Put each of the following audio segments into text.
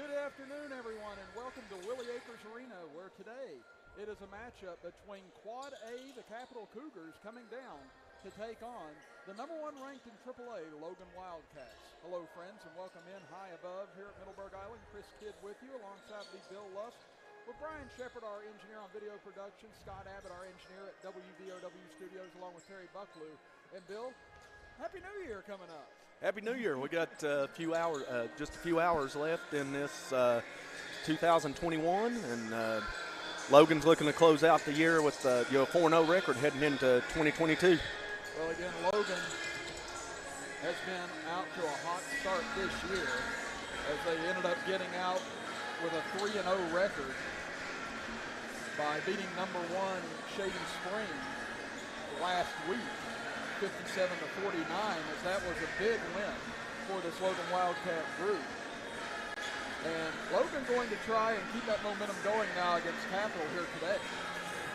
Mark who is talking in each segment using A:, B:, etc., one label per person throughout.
A: Good afternoon, everyone, and welcome to Willie Acres Arena, where today it is a matchup between Quad A, the Capital Cougars, coming down to take on the number one ranked in AAA, Logan Wildcats. Hello, friends, and welcome in high above here at Middleburg Island. Chris Kidd with you, alongside me, Bill Lusk, with Brian Shepard, our engineer on video production, Scott Abbott, our engineer at WDOW Studios, along with Terry Bucklew. And Bill, Happy New Year coming up.
B: Happy New Year. We got just a few hours left in this 2021, and Logan's looking to close out the year with a 4-0 record heading into 2022.
A: Well, again, Logan has been out to a hot start this year as they ended up getting out with a 3-0 record by beating number one Shady Springs last week, 57-49, as that was a big win for this Logan Wildcat group. And Logan going to try and keep that momentum going now against Capital here today.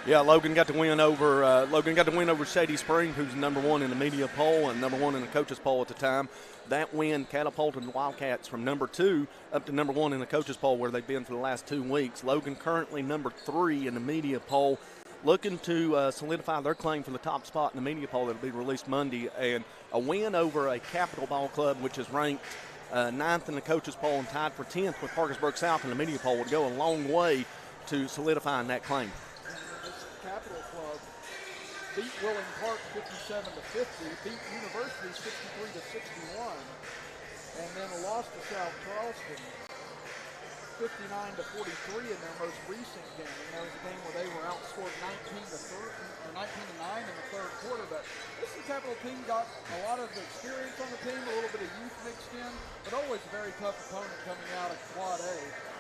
B: Yeah, Logan got to win over Shady Springs, who's number one in the media poll and number one in the coaches poll at the time. That win catapulted the Wildcats from number 2 up to number 1 in the coaches poll, where they've been for the last 2 weeks. Logan currently number 3 in the media poll, looking to solidify their claim for the top spot in the media poll that will be released Monday. And a win over a Capital Ball Club, which is ranked 9th in the coaches poll and tied for 10th with Parkersburg South in the media poll, would go a long way to solidifying that claim.
A: This Capital Club beat Willing Park 57-50, beat University 63-61, and then lost to South Charleston 59-43 in their most recent game. That was a game where they were outscored 19-9 in the third quarter. But this Capital team got a lot of experience on the team, a little bit of youth mixed in, but always a very tough opponent coming out of Quad A.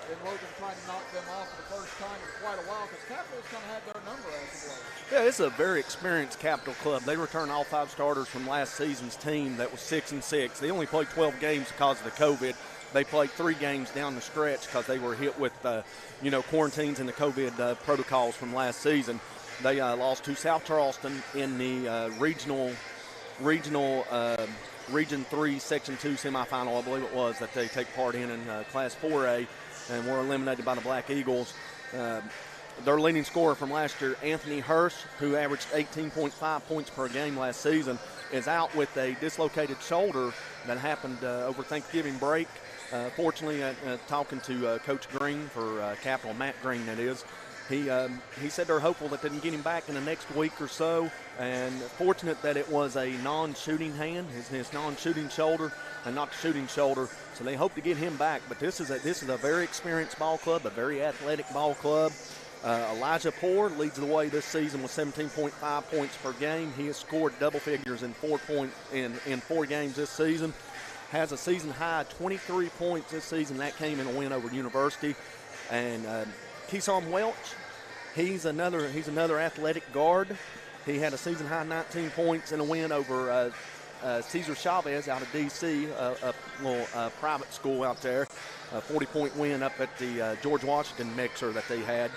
A: And Logan trying to knock them off for the first time in quite a while, because Capital's kind of had their number as of late.
B: Yeah, it's a very experienced Capital club. They returned all 5 starters from last season's team that was 6-6. They only played 12 games because of the COVID. They played 3 games down the stretch because they were hit with, quarantines and the COVID protocols from last season. They lost to South Charleston in the Region 3, Section 2 semifinal, I believe it was, that they take part in Class 4A, and were eliminated by the Black Eagles. Their leading scorer from last year, Anthony Hurst, who averaged 18.5 points per game last season, is out with a dislocated shoulder that happened over Thanksgiving break. Fortunately, talking to Coach Green for Capital, Matt Green that is, he said they're hopeful that they can get him back in the next week or so, and fortunate that it was a non-shooting hand, his non-shooting shoulder, and not the shooting shoulder, so they hope to get him back. But this is a very experienced ball club, a very athletic ball club. Elijah Poore leads the way this season with 17.5 points per game. He has scored double figures in 4 games this season. Has a season high 23 points this season. That came in a win over University. And Keesom Welch, he's another athletic guard. He had a season high 19 points in a win over Cesar Chavez out of D.C., a little private school out there. A 40-point win up at the George Washington mixer that they had.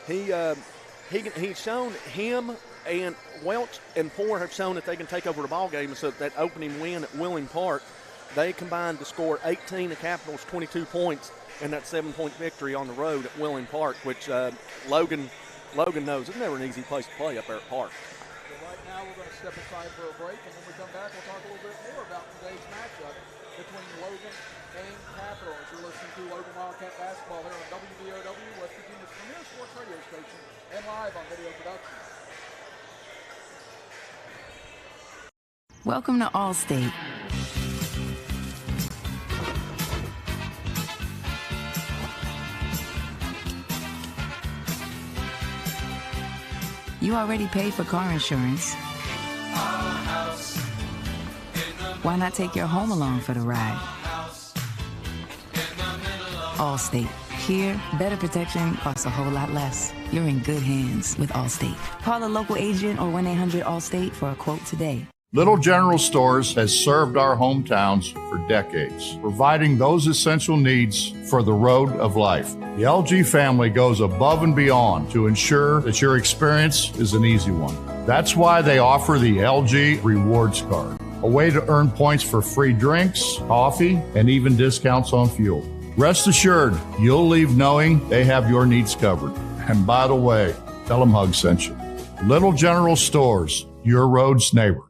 B: He's shown, him and Welch and Poore have shown that they can take over the ball game. So that opening win at Willing Park, they combined to score 18 of Capital's 22 points in that 7-point victory on the road at Willing Park, which Logan knows it's never an easy place to play up there at Park.
A: So right now we're going to step aside for a break, and when we come back we'll talk a little bit more about today's matchup between Logan and Capital, as you're listening to Logan Wildcat basketball here on WDOW, West Virginia's premier sports radio station, and live on video production.
C: Welcome to Allstate. You already paid for car insurance. Why not take your home along for the ride? Allstate. Here, better protection costs a whole lot less. You're in good hands with Allstate. Call a local agent or 1-800-ALLSTATE for a quote today.
D: Little General Stores has served our hometowns for decades, providing those essential needs for the road of life. The LG family goes above and beyond to ensure that your experience is an easy one. That's why they offer the LG Rewards Card, a way to earn points for free drinks, coffee, and even discounts on fuel. Rest assured, you'll leave knowing they have your needs covered. And by the way, tell them Hug sent you. Little General Stores, your road's neighbor.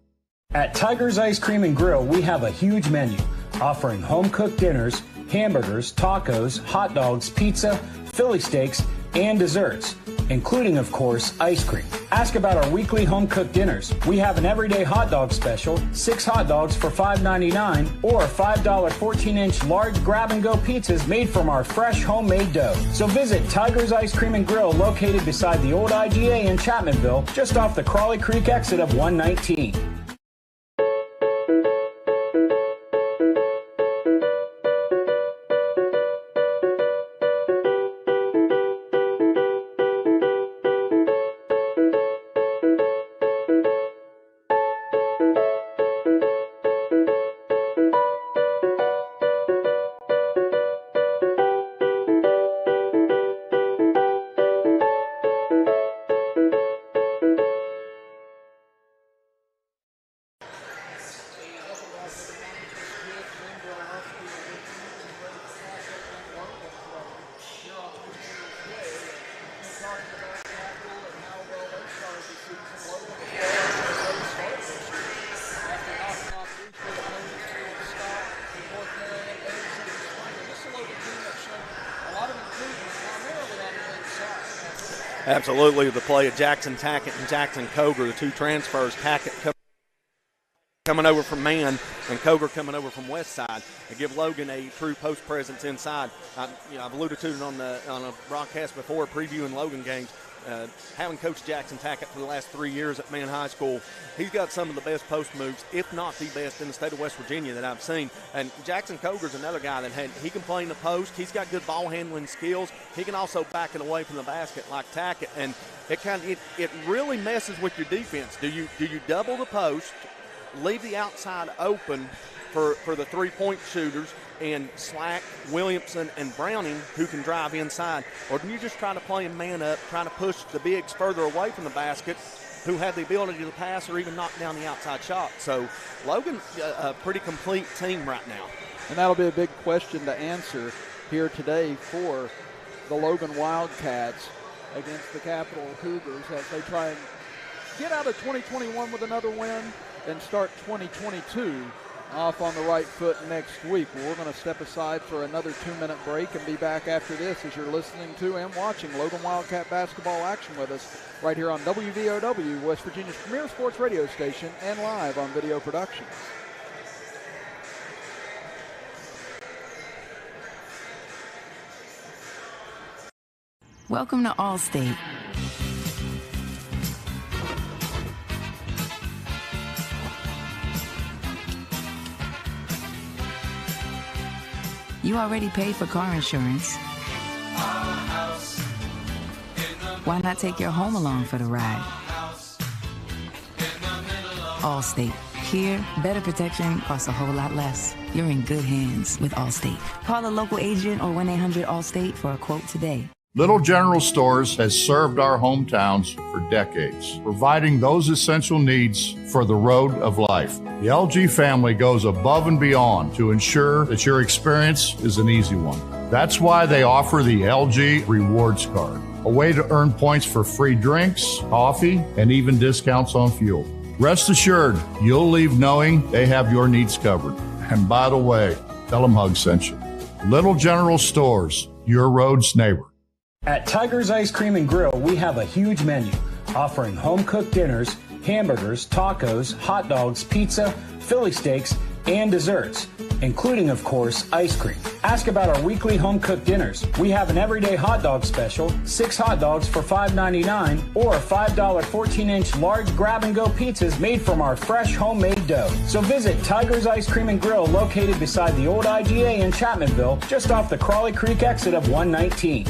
E: At Tiger's Ice Cream and Grill, we have a huge menu offering home-cooked dinners, hamburgers, tacos, hot dogs, pizza, Philly steaks, and desserts, including, of course, ice cream. Ask about our weekly home-cooked dinners. We have an everyday hot dog special, 6 hot dogs for $5.99, or $5 14-inch large grab-and-go pizzas made from our fresh homemade dough. So visit Tiger's Ice Cream and Grill, located beside the old IGA in Chapmanville, just off the Crawley Creek exit of 119.
B: Absolutely, the play of Jackson Tackett and Jackson Coger, the two transfers. Tackett coming over from Man and Coger coming over from West Side, and give Logan a true post presence inside. I've alluded to it on a broadcast before, previewing Logan games. Having coached Jackson Tackett for the last 3 years at Man High School, he's got some of the best post moves, if not the best, in the state of West Virginia that I've seen. And Jackson Coger's another guy that he can play in the post. He's got good ball handling skills. He can also back it away from the basket like Tackett, and it really messes with your defense. Do you double the post, leave the outside open for the three-point shooters, and Slack, Williamson, and Browning, who can drive inside? Or do you just try to play him man up, trying to push the bigs further away from the basket, who have the ability to pass or even knock down the outside shot? So Logan, a pretty complete team right now.
A: And that'll be a big question to answer here today for the Logan Wildcats against the Capital Cougars as they try and get out of 2021 with another win and start 2022 off on the right foot next week. Well, we're going to step aside for another 2-minute break and be back after this as you're listening to and watching Logan Wildcat basketball action with us right here on WVOW, West Virginia's premier sports radio station, and live on video productions.
C: Welcome to Allstate. You already paid for car insurance. Why not take your home along for the ride? Allstate. Here, better protection costs a whole lot less. You're in good hands with Allstate. Call a local agent or 1-800-ALLSTATE for a quote today.
D: Little General Stores has served our hometowns for decades, providing those essential needs for the road of life. The LG family goes above and beyond to ensure that your experience is an easy one. That's why they offer the LG Rewards Card, a way to earn points for free drinks, coffee, and even discounts on fuel. Rest assured, you'll leave knowing they have your needs covered. And by the way, tell them Hug sent you. Little General Stores, your road's neighbor.
E: At Tiger's Ice Cream and Grill, we have a huge menu offering home-cooked dinners, hamburgers, tacos, hot dogs, pizza, Philly steaks, and desserts, including, of course, ice cream. Ask about our weekly home-cooked dinners. We have an everyday hot dog special, 6 hot dogs for $5.99, or $5 14-inch large grab-and-go pizzas made from our fresh homemade dough. So visit Tiger's Ice Cream and Grill, located beside the old IGA in Chapmanville, just off the Crawley Creek exit of 119.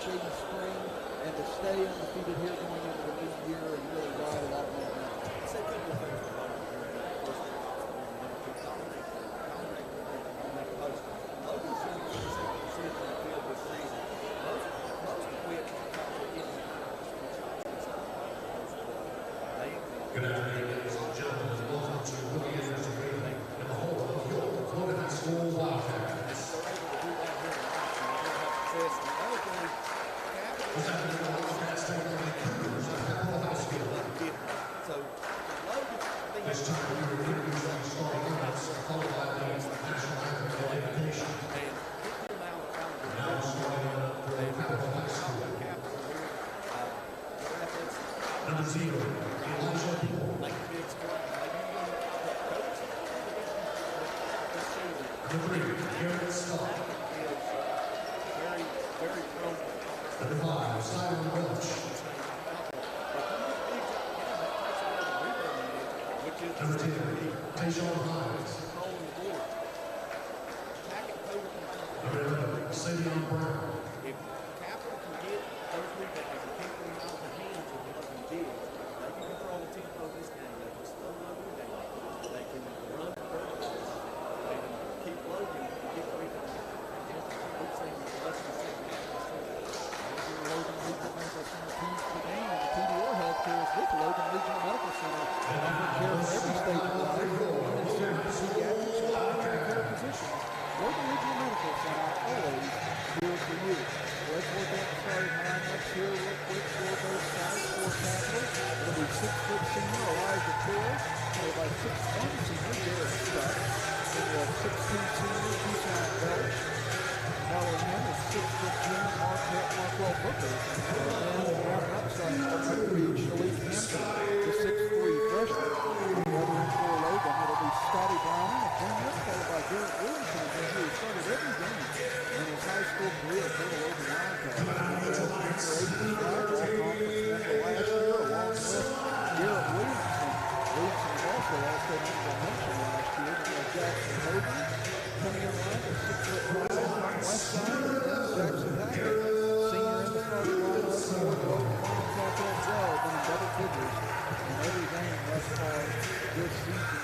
A: shady spring and to stay undefeated here going into the new year and really ride a lot more now.
F: Good afternoon, ladies and gentlemen. Welcome to Willie Anderson Arena in the home of your Logan High School Wildcats. This afternoon, the Wildcats take on the Cougars of Capitol High School. This time, we will introduce our starting lineups, followed by the national anthem and invitation. Now starting for the Capitol High School. Number 0, Elijah Poole. Number 3, Garrett Scott. Number 5, Simon Welch. Number 10, Tayshawn Hines. Number 11, Savion Brown.
A: With Logan Regional Medical Center, offering care for every stage of life, and serving pediatrics and primary care physicians. Logan Regional Medical Center, always here for you. Let's look at the starting lineups here real quick for both sides for Capital. It'll be 6-foot senior Elijah Poole, followed by 6'1" senior Garrett Scott. Then we have 6'2" senior Keyshawn Welch. Following him is 6-foot junior Markwell Booker. And then rounding up starting from the Reach, Elite Hampton, the 6'3" freshman. On the other end for Logan, it'll be Scotty Brown, a junior, followed by Garrett Williamson, a junior, who started every game in his high school career for the Logan Wildcats. He was junior 18 All-Conference member last year, along with Garrett Williamson. Williamson was also All-State honorable mention last year. Then we have Jackson Hogan coming in line with 6'5" on the west side, and then Jackson Hackett, senior in the starting lineup for the Logan Wildcats as well, been in double figures in every game thus far this season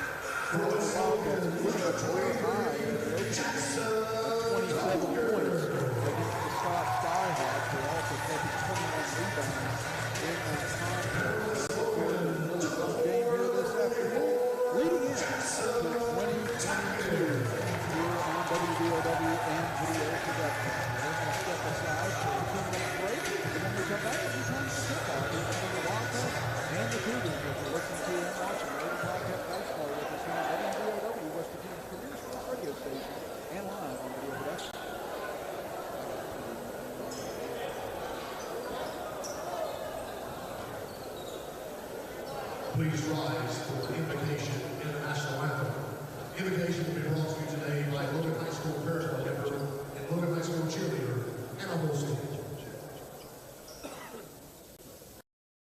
A: for the Wildcats, including a career high in the opening game of 27 points against the Scott Skyhawks. They also taking 21 rebounds in that contest. Really fun game here this afternoon, leading into 2022 here on WDOW and Video Production. We're going to step aside for a 2-minute break, and then we come back and time for kickoff between the Wildcats and the Cougars as we're listening to and watching Logan Wildcat baseball with us here on WDOW, West Virginia's premier sports radio station, and live on Video Production.
F: Please rise for the Invocation International Anthem. Invocation will be brought to you today by Logan High School Parent member and Logan High School cheerleader, Anna Wilson.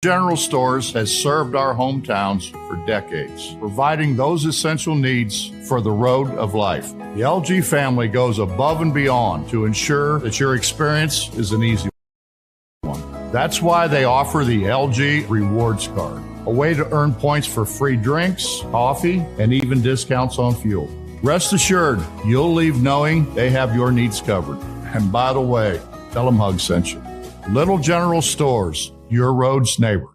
D: General Stores has served our hometowns for decades, providing those essential needs for the road of life. The LG family goes above and beyond to ensure that your experience is an easy one. That's why they offer the LG Rewards Card, a way to earn points for free drinks, coffee, and even discounts on fuel. Rest assured, you'll leave knowing they have your needs covered. And by the way, tell them Hug sent you. Little General Stores, your road's neighbor.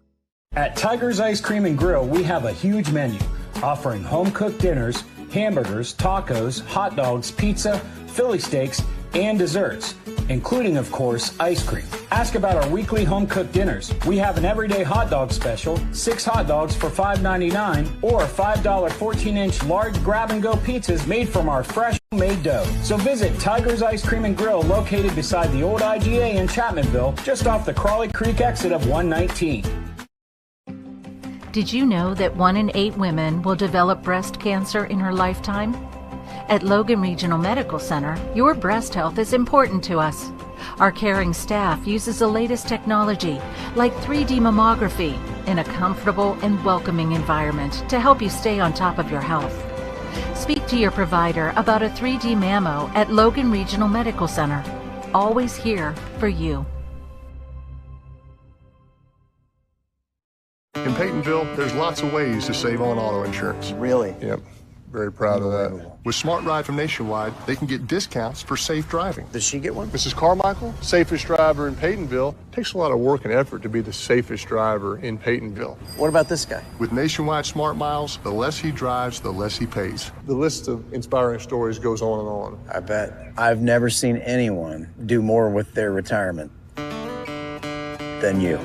E: At Tiger's Ice Cream and Grill, we have a huge menu offering home-cooked dinners, hamburgers, tacos, hot dogs, pizza, Philly steaks, and desserts, including, of course, ice cream. Ask about our weekly home-cooked dinners. We have an everyday hot dog special, 6 hot dogs for $5.99, or $5 14-inch large grab-and-go pizzas made from our fresh made dough. So visit Tiger's Ice Cream and Grill, located beside the old IGA in Chapmanville, just off the Crawley Creek exit of 119.
G: Did you know that 1 in 8 women will develop breast cancer in her lifetime? At Logan Regional Medical Center, your breast health is important to us. Our caring staff uses the latest technology, like 3D mammography, in a comfortable and welcoming environment to help you stay on top of your health. Speak to your provider about a 3D mammo at Logan Regional Medical Center. Always here for you.
H: In Peytonville, there's lots of ways to save on auto insurance.
I: Really?
H: Yep. Very proud of that. With Smart Ride from Nationwide, they can get discounts for safe driving.
I: Does she get one?
H: Mrs. Carmichael, safest driver in Peytonville, takes a lot of work and effort to be the safest driver in Peytonville.
I: What about this guy?
H: With Nationwide Smart Miles, the less he drives, the less he pays. The list of inspiring stories goes on and on.
I: I bet. I've never seen anyone do more with their retirement than you.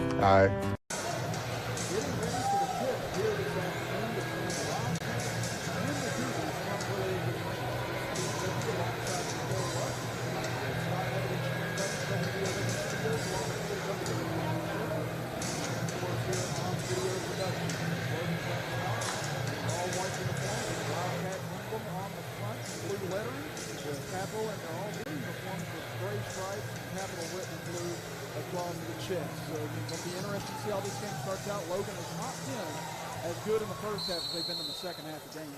A: Logan has not been as good in the first half as they've been in the second half of games.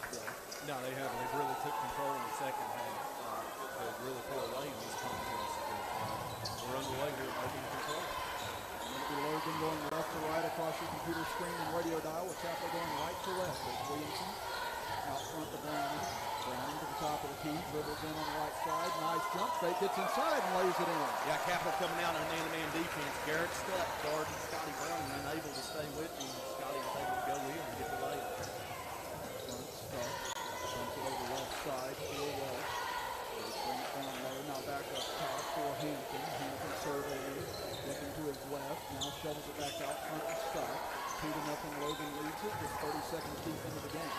J: No, they haven't. They've really took control in the second half to really pull away in this contest. We're underway here at Logan control.
A: Logan going left to right across your computer screen and radio dial, with Chapel going right to left. There's Williamson out front to Browning. Browning to the top of the key, dribbles in on the right side. Nice jump fake, gets inside and lays it in.
J: Yeah, Capital coming out on man-to-man defense. Garrett Stuck guarding Scotty Browning, unable to stay with him. Scotty was able to go in and get the layup.
A: Stuck. Dumps it over left side for Welch. Bring it down low, now back up top for Hampton. Hampton surveying, looking to his left. Now shovels it back out front to Stuck. 2-0 Logan leads it with 30 seconds deep into the game.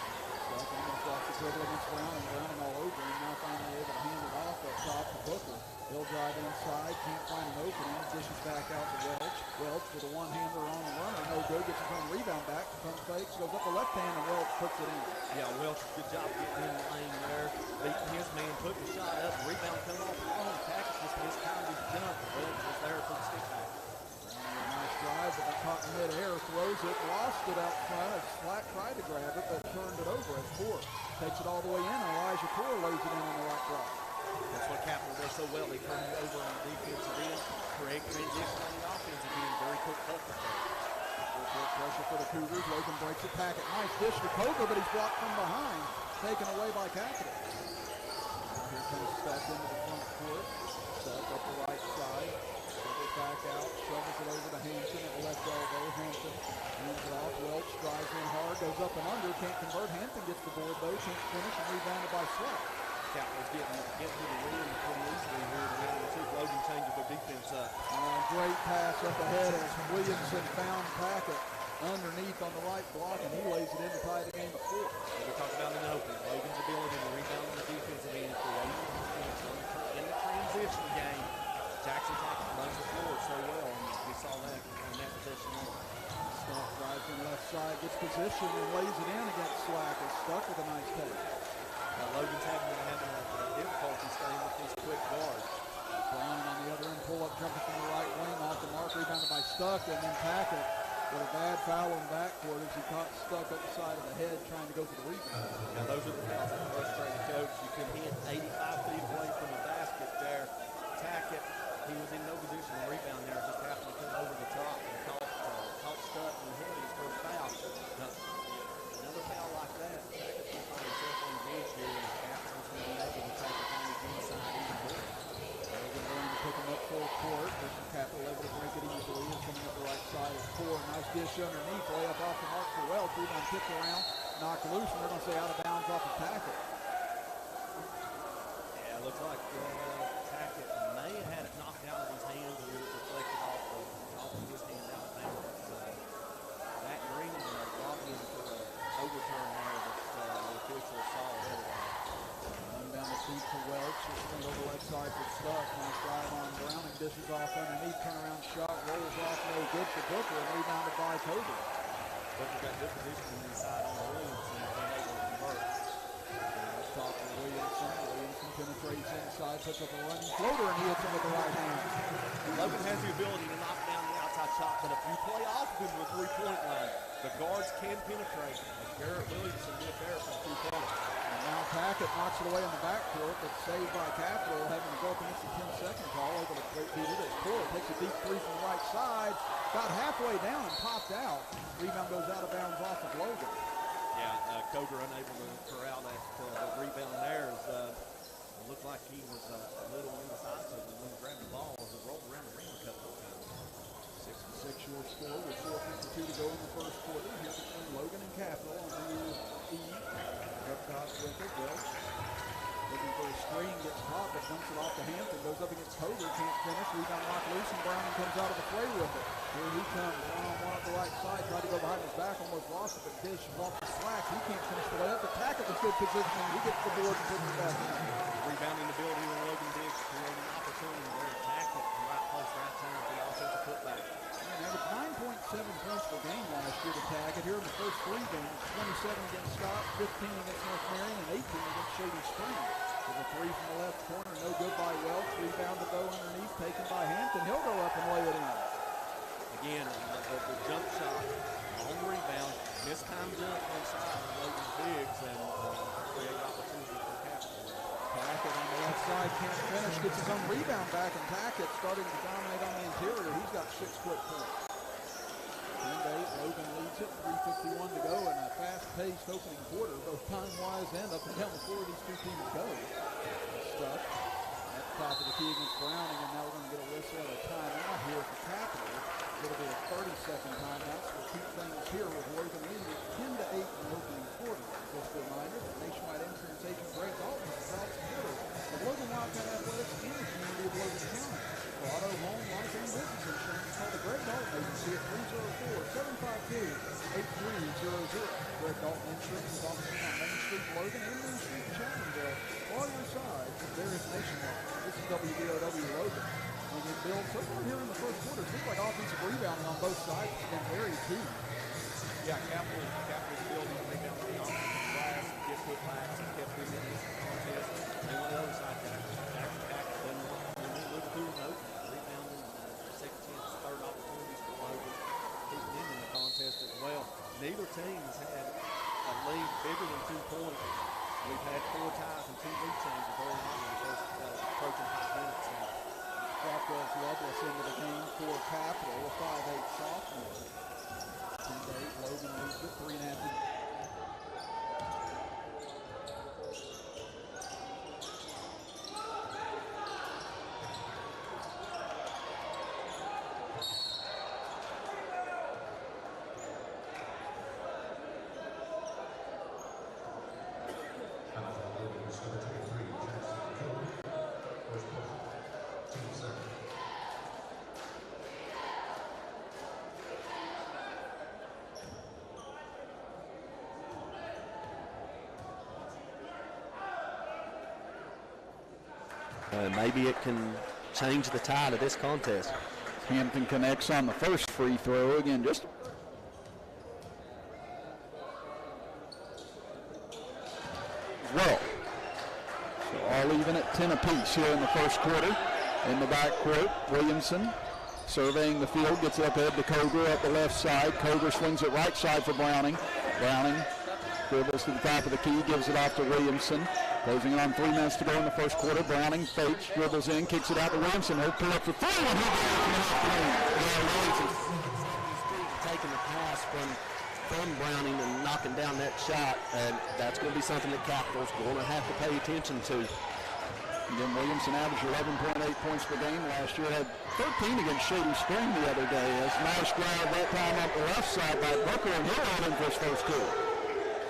A: Stuck almost off the dribble against Browning. Browning all over him. Now finally able to hand it off up top to Booker. He'll drive inside, can't find an opening. Dishes back out to Welch. Welch with a one-hander on the runner. No good, gets his own rebound back. Pump fakes, goes up the left hand, and Welch puts it in.
J: Yeah, Welch, good job getting in the lane there. Beating his man, putting the shot up. Rebound coming off the wrong. Package just mistimed his jump. Welch was there for the stick back.
A: Nice drive, but caught in mid-air, throws it, lost it out front. As Slack tried to grab it, but turned it over as Poor takes it all the way in. Elijah Poor lays it in on the right block.
J: That's what Capital does so well. They turn it over on the defensive end, create transition on the offensive end. Very quick focus there.
A: Pressure for the Cougars. Logan breaks it, Packett. Nice dish to Cover, but he's blocked from behind. Taken away by Capital. Here comes Stuck into the front court. Stuck up the right side. Dribbles back out. Shovels it over to Hampton at the left elbow. Hampton hands it off. Welch drives in hard. Goes up and under. Can't convert. Hampton gets the board though. Can't finish and rebounded by Slack.
J: Capital's getting to the rim pretty easily here. Logan changes their defense up.
A: Great pass up ahead as Williamson found Packett underneath on the right block, and he lays it in to tie the game at 4.
J: We talked about in the opening, Logan's ability to rebound on the defensive end, creating in the transition game. Jackson Tackett runs the floor so well, and we saw that in that possession.
A: Stuck drives in left side, gets position, and lays it in against Slack. Is Stuck with a nice take.
J: Logan's having difficulty staying with these quick guards.
A: Browning on the other end, pull up jumper from the right wing, off the mark, rebounded by Stuck, and then Packett with a bad foul in backcourt as he caught Stuck up the side of the head trying to go for the rebound.
J: Now those are the fouls that frustrate the coach. You can hit 85 feet away from the basket there. Tackett, he was in no position to rebound there, just happened to come over the top and caught Stuck in the head his first foul. Another foul like that, Tackett's going to find himself on the bench here, and Captain's going to be able to take advantage inside even more.
A: Logan going to pick him up full court. This is Capital able to break it easily. And coming up the right side is Poor. Nice dish underneath. Way up off the mark for Welch. Rebound kicked around. Knocked loose. And they're going to say out of bounds off of Tackett.
J: Yeah, it looks like Tackett may have had it knocked out of his hands and it reflected off of his hand out of bounds. That Green lobbying for the overturn there that the officials saw ahead of him.
A: Down the feet to Welch. Just went over left side for Stuck. Nice drive on Browning. Dishes off underneath. Turnaround shot. Rolls off. No good for Booker. And rebounded by Cover.
J: Booker got good position inside on Williamson and been able to convert.
A: Let's talk to Williamson. Williamson penetrates inside. Puts up a running floater and he hits him with the right hand.
J: Logan has the ability to knock down the outside shot, but if you play off of him with a three-point line, the guards can penetrate. As Garrett Williamson did there from 2 points.
A: And now Tackett knocks it away in the backcourt, but saved by Capital, having to go up against the 10-second call. Able to beat it as Poole takes a deep three from the right side. Got halfway down and popped out. Rebound goes out of bounds off of Logan.
J: Yeah, Cougar unable to corral that rebound there. It looked like he was a little indecisive when he grabbed the ball as it rolled around the rim a couple of times.
A: 6-6 your score with 4:52 to go in the first quarter. Here between Logan and Capital on New Year's Eve. Up top with it, Welch. Looking for a screen, gets caught, but dumps it off to Hampton. Goes up against Coger, can't finish. Rebound knocked loose, and Browning comes out of the play with it. Here he comes, one-on-one up the right side. Tried to go behind his back, almost lost it, but Dish is off the slack. He can't finish the layup. The Tackett was good positioning. He gets the board and puts it back in.
J: Rebounding the building when Logan Diggs created an opportunity where Tackett in right place, right time for the offensive putback.
A: Averaged 9.7 points per game last year to Tackett. Here in the first 3 games, 27 against Scott, 15 against North Marion, and 18 against Shady Springs. With a three from the left corner, no good by Welch. Rebounded though underneath, taken by Hampton. He'll go up and lay it in.
J: Again, the jump shot on the rebound, mistimed jump inside of Logan Diggs, and create opportunity for Capital.
A: Tackett on the left side, can't finish, gets his own rebound back, and Tackett starting to dominate on the interior. He's got 6-foot points. 10-8, Logan leads it, 3:51 to go, and a fast-paced opening quarter, both time-wise and up and down the floor these two teams go. Stuck at the top of the key against Browning, and now we're going to get a whistle at a timeout here for Capital. It'll be a 30-second timeout, so we'll keep things here with Logan leading at 10-8 in the opening quarter. Just a reminder that Nationwide Insurance Agent Greg Dalton is a proud supporter of Logan Wildcat Athletics and the community of Logan County. For auto, home, life, and business insurance, call the Greg Dalton Agency at 304-752-8300. Greg Dalton Insurance is offices on Main Street, Logan, and Main Street, Chapmanville. All your sides, there is Nationwide. This is WDOW Logan. And it builds so far here in the first quarter. Seems like offensive rebounding on both sides has been very key.
J: Yeah, Capital's building a rebound on the offensive glass, get putbacks, and kept them in this contest. And on the other side, Tackett doesn't want to look through and open. Rebounding, second chance, third opportunities for Logan. Keeping them in the contest as well. Neither team has had a lead bigger than 2 points. We've had 4 ties and 2 lead changes early on in the first approaching 5 minutes now.
A: Rockwell's Loveless into the game for Capital, a 5'8" sophomore. 10-8, Logan leads it, 3.5.
B: Maybe it can change the tide of this contest.
K: Hampton connects on the first free throw. Again, just well. So all even at 10 apiece here in the first quarter. In the backcourt, Williamson surveying the field, gets it up ahead to Coger up the left side. Coger swings it right side for Browning. Browning dribbles to the top of the key, gives it off to Williamson. Closing on 3 minutes to go in the first quarter. Browning fakes, dribbles in, kicks it out to Williamson. He'll pull up for 3.
B: Taking the pass from Browning and knocking down that shot, and that's going to be something that Capital's going to have to pay attention to.
K: Again, Williamson averaged 11.8 points per game last year. Had 13 against Shady Spring the other day. As nice drive that time up the left side by Booker, and he'll out in for his first two.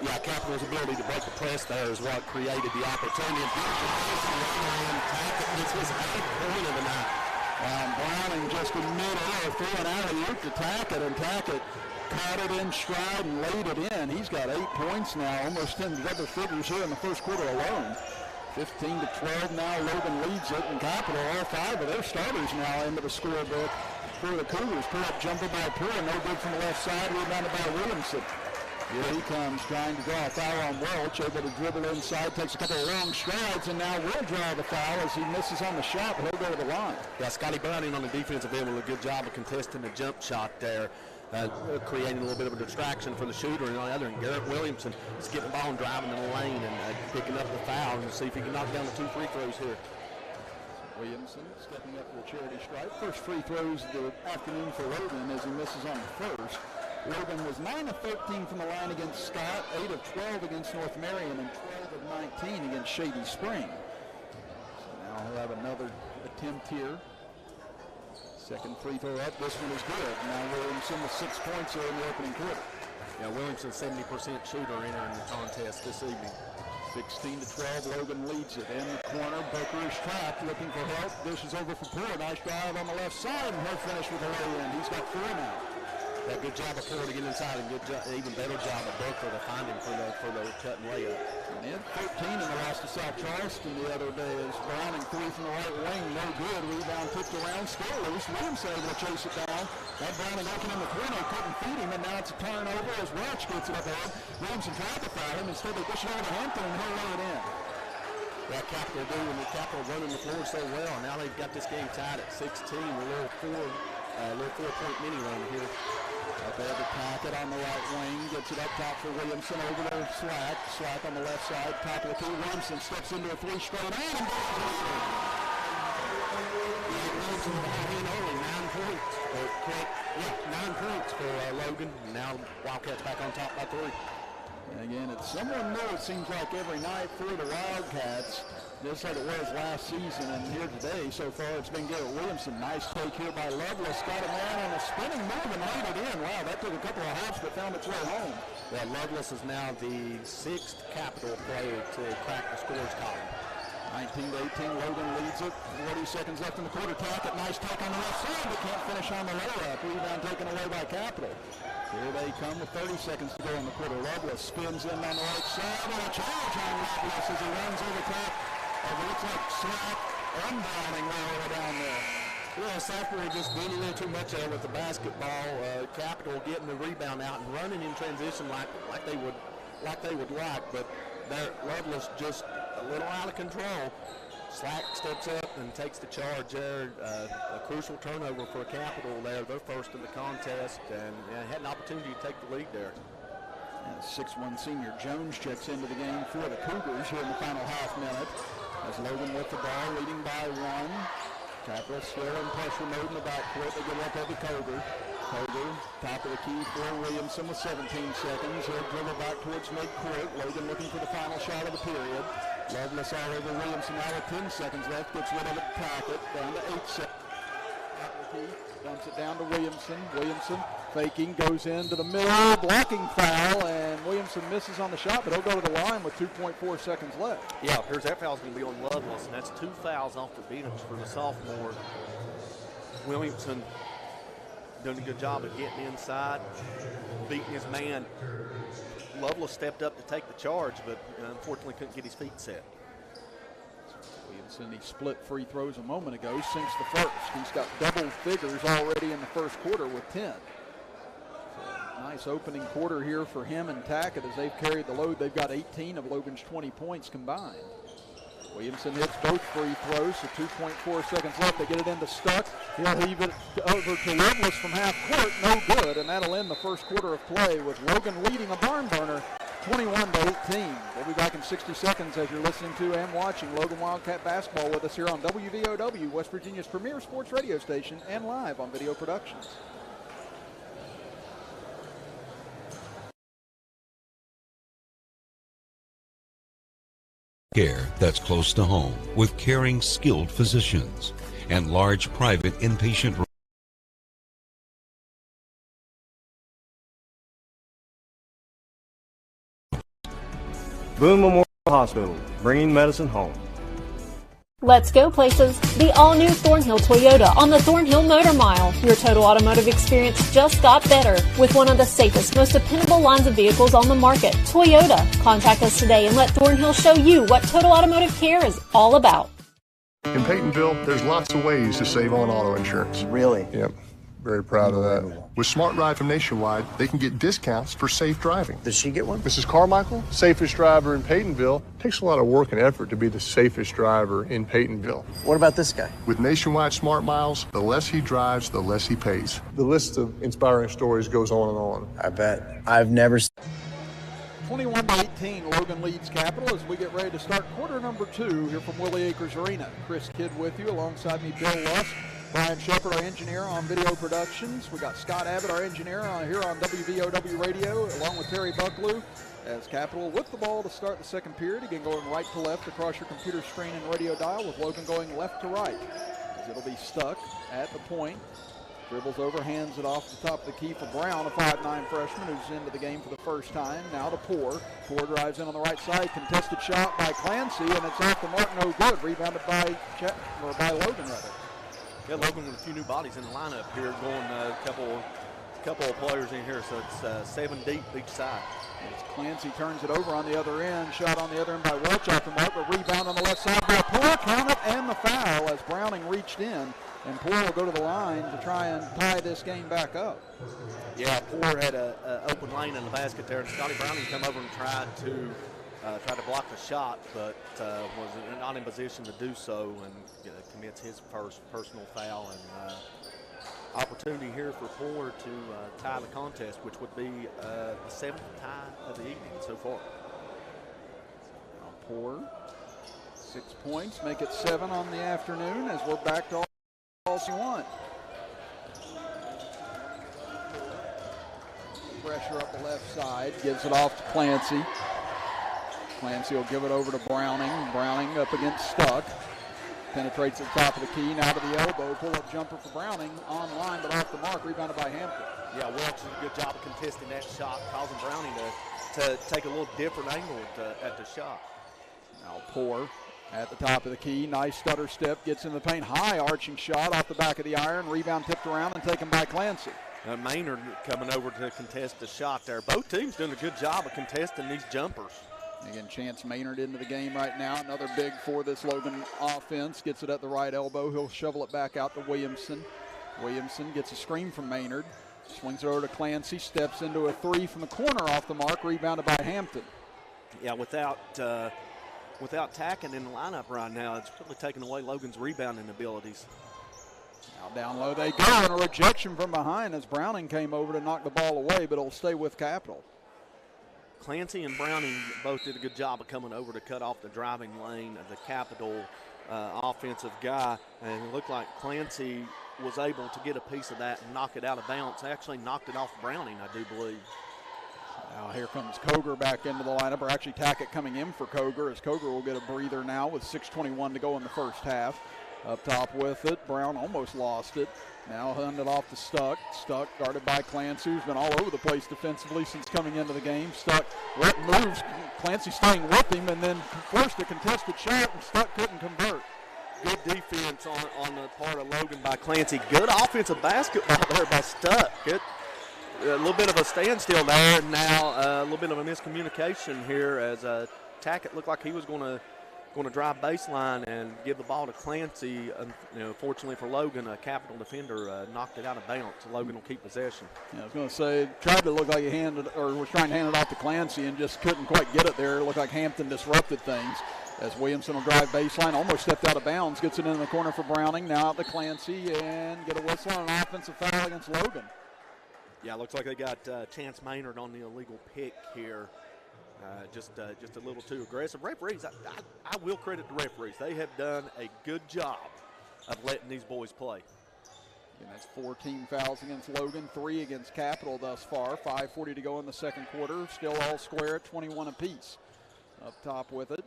B: Yeah, Capital's ability to break the press there is what created the opportunity. Tackett gets his 8th point of the night.
K: Browning just in mid-air, threw an alley-oop to Tackett, and Tackett caught it in stride and laid it in. He's got 8 points now, almost in double figures here in the first quarter alone. 15-12 now, Logan leads it, and Capital, all 5 of their starters now into the scorebook for the Cougars. Pull up jumper by Pura, no good from the left side, rebounded by Williamson. Here he comes, trying to draw a foul on Welch, able to dribble inside, takes a couple of long strides, and now will draw the foul as he misses on the shot, but he'll go to the line.
B: Yeah, Scotty Browning on the defensive end with a good job of contesting the jump shot there. creating a little bit of a distraction for the shooter. And on the other end, Garrett Williamson is getting the ball and driving in the lane and picking up the foul and see if he can knock down the 2 free throws here.
K: Williamson stepping up for the charity stripe. First free throws of the afternoon for Logan as he misses on the first. Logan was 9 of 13 from the line against Scott, 8 of 12 against North Marion, and 12 of 19 against Shady Spring. So now he'll have another attempt here. Second free throw up. This one is good. Now Williamson with 6 points here in the opening quarter.
B: Yeah, Williamson 70% shooter entering the contest this evening.
K: 16-12, Logan leads it. In the corner, Booker is trapped, looking for help. Dishes over for Poor. Nice drive on the left side, and he'll finish with a lay-in. He's got 4 now.
B: Yeah, good job of Poor to get inside, and even better job of Booker to find him for the cut and layup.
K: And he had 13 in the loss to South Charleston the other day as Browning threw from the right wing, no good. Rebound tipped around, still loose. Williamson able to chase it down. That Browning open in the corner, couldn't feed him, and now it's a turnover as Welch gets it up ahead. Williamson tried to foul him, instead they push it over to Hampton, and he'll lay it in.
B: That Capital doing the Capital running the floor so well. Now they've got this game tied at 16. A little 4-point mini run here.
K: Up there to Tackett on the right wing, gets it up top for Williamson over there. Slack on the left side, top of the key. Williamson steps into a 3 straight on and
B: Williamson only 9 points. 9 points for Logan. Now Wildcats back on top by 3.
K: Again, it's someone new, it seems like, every night for the Wildcats, just like it was last season, and here today so far it's been Garrett Williamson. Nice take here by Lovelace, got a man on a spinning move and laid it in. Wow, that took a couple of hops but found its way home.
B: Yeah, Lovelace is now the 6th Capital player to crack the scores column.
K: 19-18, Logan leads it. 40 seconds left in the quarter. Tackett, nice take on the left side, but can't finish on the layup. Rebound taken away by Capital. Here they come with 30 seconds to go in the quarter. Lovelace spins in on the right side, and a challenge on Lovelace as he runs over top. It looks like Slack and Browning way over down there.
B: Yeah, Southport just doing a little too much there with the basketball. Capital getting the rebound out and running in transition like they would like, but Lovelace just a little out of control. Slack steps up and takes the charge there. A crucial turnover for Capital there. They're first in the contest and had an opportunity to take the lead there.
K: And 6'1" senior Jones checks into the game for the Cougars here in the final half minute. As Logan with the ball, leading by 1. Capital still in pressure mode in the backcourt. They get up over Cougars. Cougars, top of the key for Williamson with 17 seconds. He'll dribble back towards midcourt. Logan looking for the final shot of the period. Lovelace all over Williamson now with 10 seconds left. Gets rid of it, Tackett, down to 8 seconds.
A: Dumps it down to Williamson. Williamson faking, goes into the middle, blocking foul, and Williamson misses on the shot, but he'll go to the line with 2.4 seconds left.
B: Yeah, here's that foul's going to be on Lovelace, and that's 2 fouls off the bench for the sophomore. Williamson doing a good job of getting inside, beating his man. Lovelace stepped up to take the charge, but unfortunately couldn't get his feet set.
A: Williamson, he split free throws a moment ago, sinks the first. He's got double figures already in the first quarter with 10. So nice opening quarter here for him and Tackett as they've carried the load. They've got 18 of Logan's 20 points combined. Williamson hits both free throws, so 2.4 seconds left. They get it into Stuck. He'll leave it over to Lovelace from half court. No good, and that'll end the first quarter of play with Logan leading a barn burner 21-18. We'll be back in 60 seconds as you're listening to and watching Logan Wildcat basketball with us here on WVOW, West Virginia's premier sports radio station, and live on Video Productions.
L: Care that's close to home with caring, skilled physicians and large private inpatient rooms.
M: Boone Memorial Hospital, bringing medicine home.
N: Let's go places. The all-new Thornhill Toyota on the Thornhill Motor Mile. Your total automotive experience just got better with one of the safest, most dependable lines of vehicles on the market. Toyota. Contact us today and let Thornhill show you what total automotive care is all about.
H: In Peytonville, there's lots of ways to save on auto insurance.
I: Really?
H: Yep. Very proud of that. With Smart Ride from Nationwide, they can get discounts for safe driving.
I: Does she get one?
H: Mrs. Carmichael, safest driver in Peytonville, takes a lot of work and effort to be the safest driver in Peytonville.
I: What about this guy?
H: With Nationwide Smart Miles, the less he drives, the less he pays. The list of inspiring stories goes on and on.
I: I bet. I've never
A: 21-18, Logan leads Capital as we get ready to start quarter number 2 here from Willie Acres Arena. Chris Kidd with you, alongside me, Bill Lusk, Brian Shepard, our engineer on video productions. We got Scott Abbott, our engineer, here on WVOW Radio, along with Terry Bucklew, as Capital with the ball to start the second period. Again, going right to left across your computer screen and radio dial, with Logan going left to right, as it'll be stuck at the point. Dribbles over, hands it off the top of the key for Brown, a 5'9" freshman who's into the game for the first time. Now to Poor. Poor drives in on the right side. Contested shot by Clancy, and it's off the mark, no good. Rebounded by Logan, rather.
B: Yeah, Logan with a few new bodies in the lineup here, going a couple of players in here, so it's 7 deep each side.
A: As Clancy turns it over on the other end. Shot on the other end by Welch off the mark, but rebound on the left side by Poor. Count it and the foul as Browning reached in. And Poor will go to the line to try and tie this game back up.
B: Yeah, Poor had an open lane in the basket there, and Scotty Browning come over and tried to block the shot, but was not in position to do so, and commits his first personal foul. And opportunity here for Poor to tie the contest, which would be the 7th tie of the evening so far.
A: Poor, 6 points, make it 7 on the afternoon as we're back to all she won. Pressure up the left side, gives it off to Clancy. Clancy will give it over to Browning. Browning up against Stuck. Penetrates at the top of the key, now to the elbow. Pull-up jumper for Browning, online but off the mark, rebounded by Hampton.
B: Yeah, Welch does a good job of contesting that shot, causing Browning to take a little different angle at the shot.
A: Now Poor at the top of the key, nice stutter step, gets in the paint, high arching shot off the back of the iron, rebound tipped around and taken by Clancy.
B: Maynard coming over to contest the shot there. Both teams doing a good job of contesting these jumpers.
A: Again, Chance Maynard into the game right now, another big for this Logan offense, gets it at the right elbow, he'll shovel it back out to Williamson. Williamson gets a screen from Maynard, swings it over to Clancy, steps into a 3 from the corner off the mark, rebounded by Hampton.
B: Yeah, without Tackett in the lineup right now, it's really taking away Logan's rebounding abilities.
A: Now down low they go, and a rejection from behind as Browning came over to knock the ball away, but it'll stay with Capital.
B: Clancy and Browning both did a good job of coming over to cut off the driving lane of the Capital offensive guy, and it looked like Clancy was able to get a piece of that and knock it out of bounds. Actually knocked it off Browning, I do believe.
A: Now here comes Coger back into the lineup, or actually Tackett coming in for Coger, as Coger will get a breather now with 6:21 to go in the first half. Up top with it, Brown almost lost it. Now handed off to Stuck. Stuck guarded by Clancy, who's been all over the place defensively since coming into the game. Stuck moves, Clancy staying with him, and then forced a contested shot, and Stuck couldn't convert.
B: Good defense on the part of Logan by Clancy. Good offensive basketball there by Stuck. Good. A little bit of a standstill there, and now a little bit of a miscommunication here as Tackett looked like he was going to drive baseline and give the ball to Clancy. Fortunately for Logan, a Capital defender knocked it out of bounds. So Logan will keep possession.
A: Yeah, I was going to say, tried to look like he was trying to hand it off to Clancy and just couldn't quite get it there. It looked like Hampton disrupted things as Williamson will drive baseline, almost stepped out of bounds, gets it in the corner for Browning, now out to Clancy, and get a whistle on an offensive foul against Logan.
B: Yeah, looks like they got Chance Maynard on the illegal pick here. Just a little too aggressive. Referees, I will credit the referees. They have done a good job of letting these boys play.
A: And that's 14 fouls against Logan, 3 against Capital thus far. 5:40 to go in the second quarter. Still all square at 21 apiece. Up top with it.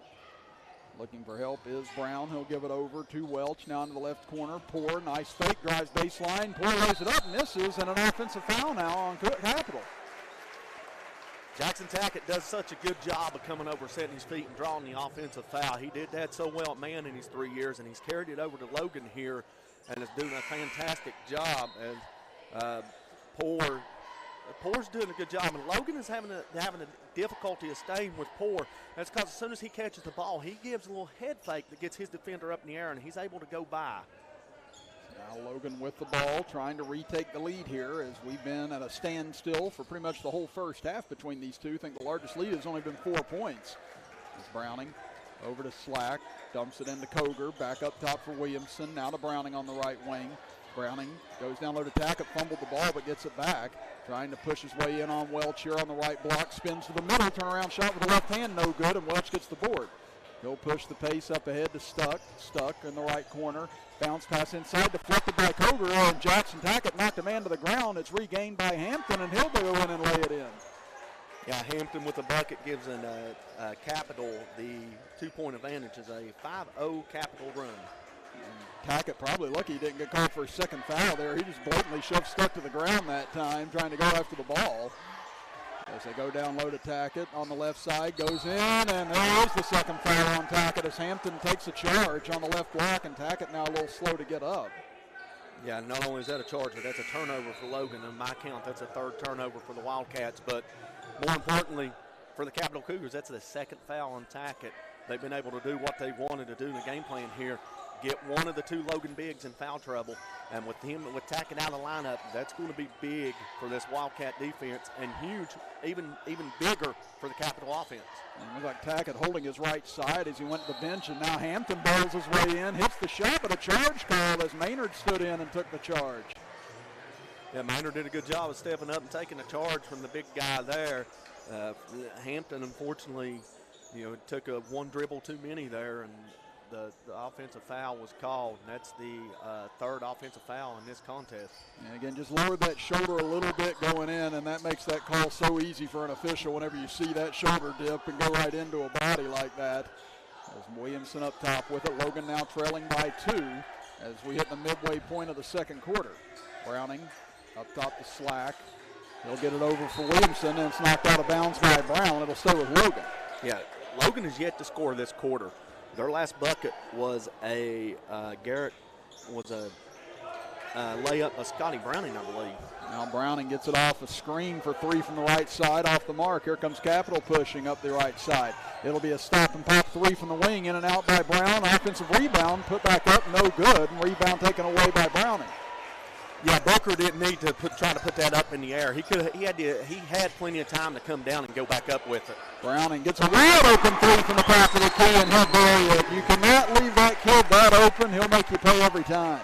A: Looking for help is Brown. He'll give it over to Welch. Now into the left corner. Poor, nice fake, drives baseline. Poor lays it up, misses, and an offensive foul now on Capital.
B: Jackson Tackett does such a good job of coming over, setting his feet, and drawing the offensive foul. He did that so well at man in his 3 years, and he's carried it over to Logan here and is doing a fantastic job. And Poor's doing a good job, and Logan is having a difficulty of staying with Poor. That's because as soon as he catches the ball, he gives a little head fake that gets his defender up in the air, and he's able to go by.
A: Now Logan with the ball, trying to retake the lead here as we've been at a standstill for pretty much the whole first half between these two. I think the largest lead has only been 4 points. As Browning over to Slack, dumps it into Coger, back up top for Williamson, now to Browning on the right wing. Browning goes down low to Tackett, fumbled the ball but gets it back. Trying to push his way in on Welch here on the right block, spins to the middle, turnaround shot with the left hand, no good, and Welch gets the board. He'll push the pace up ahead to Stuck in the right corner. Bounce pass inside, deflected by Coger, and Jackson Tackett knocked a man to the ground. It's regained by Hampton, and he'll go in and lay it in.
B: Yeah, Hampton with the bucket gives Capital the 2-point advantage as a 5-0 Capital run.
A: Tackett probably lucky he didn't get called for a second foul there. He just blatantly shoved Stuck to the ground that time, trying to go after the ball. As they go down low to Tackett on the left side, goes in, and there is the second foul on Tackett as Hampton takes a charge on the left block, and Tackett now a little slow to get up.
B: Yeah, not only is that a charge, but that's a turnover for Logan. On my count, that's a 3rd turnover for the Wildcats. But more importantly, for the Capital Cougars, that's the 2nd foul on Tackett. They've been able to do what they wanted to do in the game plan here. Get one of the 2 Logan bigs in foul trouble, and with Tackett out of the lineup, that's going to be big for this Wildcat defense and huge, even bigger for the Capital offense.
A: And it looks like Tackett holding his right side as he went to the bench, and now Hampton barrels his way in, hits the shot, but a charge call as Maynard stood in and took the charge.
B: Yeah, Maynard did a good job of stepping up and taking a charge from the big guy there. Hampton, unfortunately, took a 1 dribble too many there, and the offensive foul was called, and that's the 3rd offensive foul in this contest.
A: And again, just lowered that shoulder a little bit going in, and that makes that call so easy for an official whenever you see that shoulder dip and go right into a body like that. As Williamson up top with it, Logan now trailing by 2 as we hit the midway point of the 2nd quarter. Browning up top to Slack. He'll get it over for Williamson, and it's knocked out of bounds by Brown. It'll stay with Logan.
B: Yeah, Logan has yet to score this quarter. Their last bucket was a layup of Scotty Browning, I believe.
A: Now Browning gets it off a screen for 3 from the right side, off the mark. Here comes Capital pushing up the right side. It'll be a stop and pop 3 from the wing, in and out by Brown. Offensive rebound, put back up, no good, and rebound taken away by Browning.
B: Yeah, Booker didn't need to try to put that up in the air. He had plenty of time to come down and go back up with it.
A: Browning gets a wide open 3 from the top of the key, and he'll bury it. You cannot leave that kid that open. He'll make you pay every time.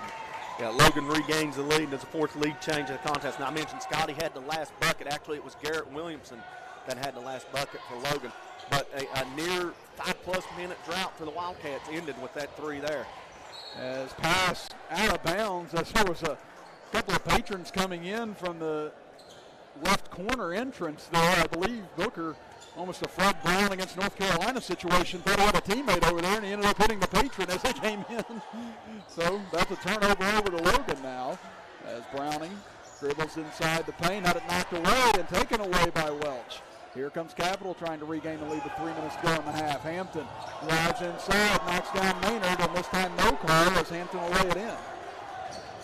B: Yeah, Logan regains the lead. There's a 4th lead change of the contest. Now, I mentioned Scotty had the last bucket. Actually, it was Garrett Williamson that had the last bucket for Logan. But a near 5+ minute drought for the Wildcats ended with that 3 there.
A: As pass out of bounds, as there was a couple of patrons coming in from the left corner entrance there. I believe Booker, almost a Fred Brown against North Carolina situation, thought he had a teammate over there, and he ended up hitting the patron as they came in. So that's a turnover over to Logan now, as Browning dribbles inside the paint, had it knocked away and taken away by Welch. Here comes Capital trying to regain the lead with 3 minutes to go in the half. Hampton drives inside, knocks down Maynard, and this time no call as Hampton will lay it in.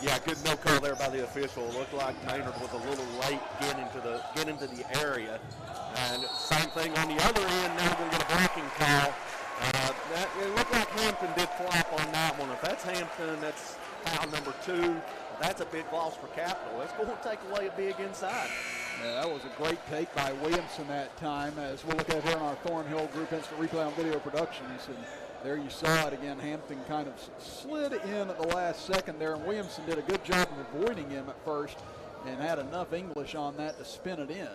B: Yeah, good no call there by the official. It looked like Maynard was a little late getting into the area. And same thing on the other end. Now we're going to get a blocking call. It looked like Hampton did flop on that one. If that's Hampton, that's foul number 2. That's a big loss for Capital. It's going to take away a big inside.
A: Yeah, that was a great take by Williamson that time. As we'll look at here in our Thornhill Group Instant Replay on Video Productions. And there you saw it again. Hampton kind of slid in at the last second there, and Williamson did a good job of avoiding him at first and had enough English on that to spin it in.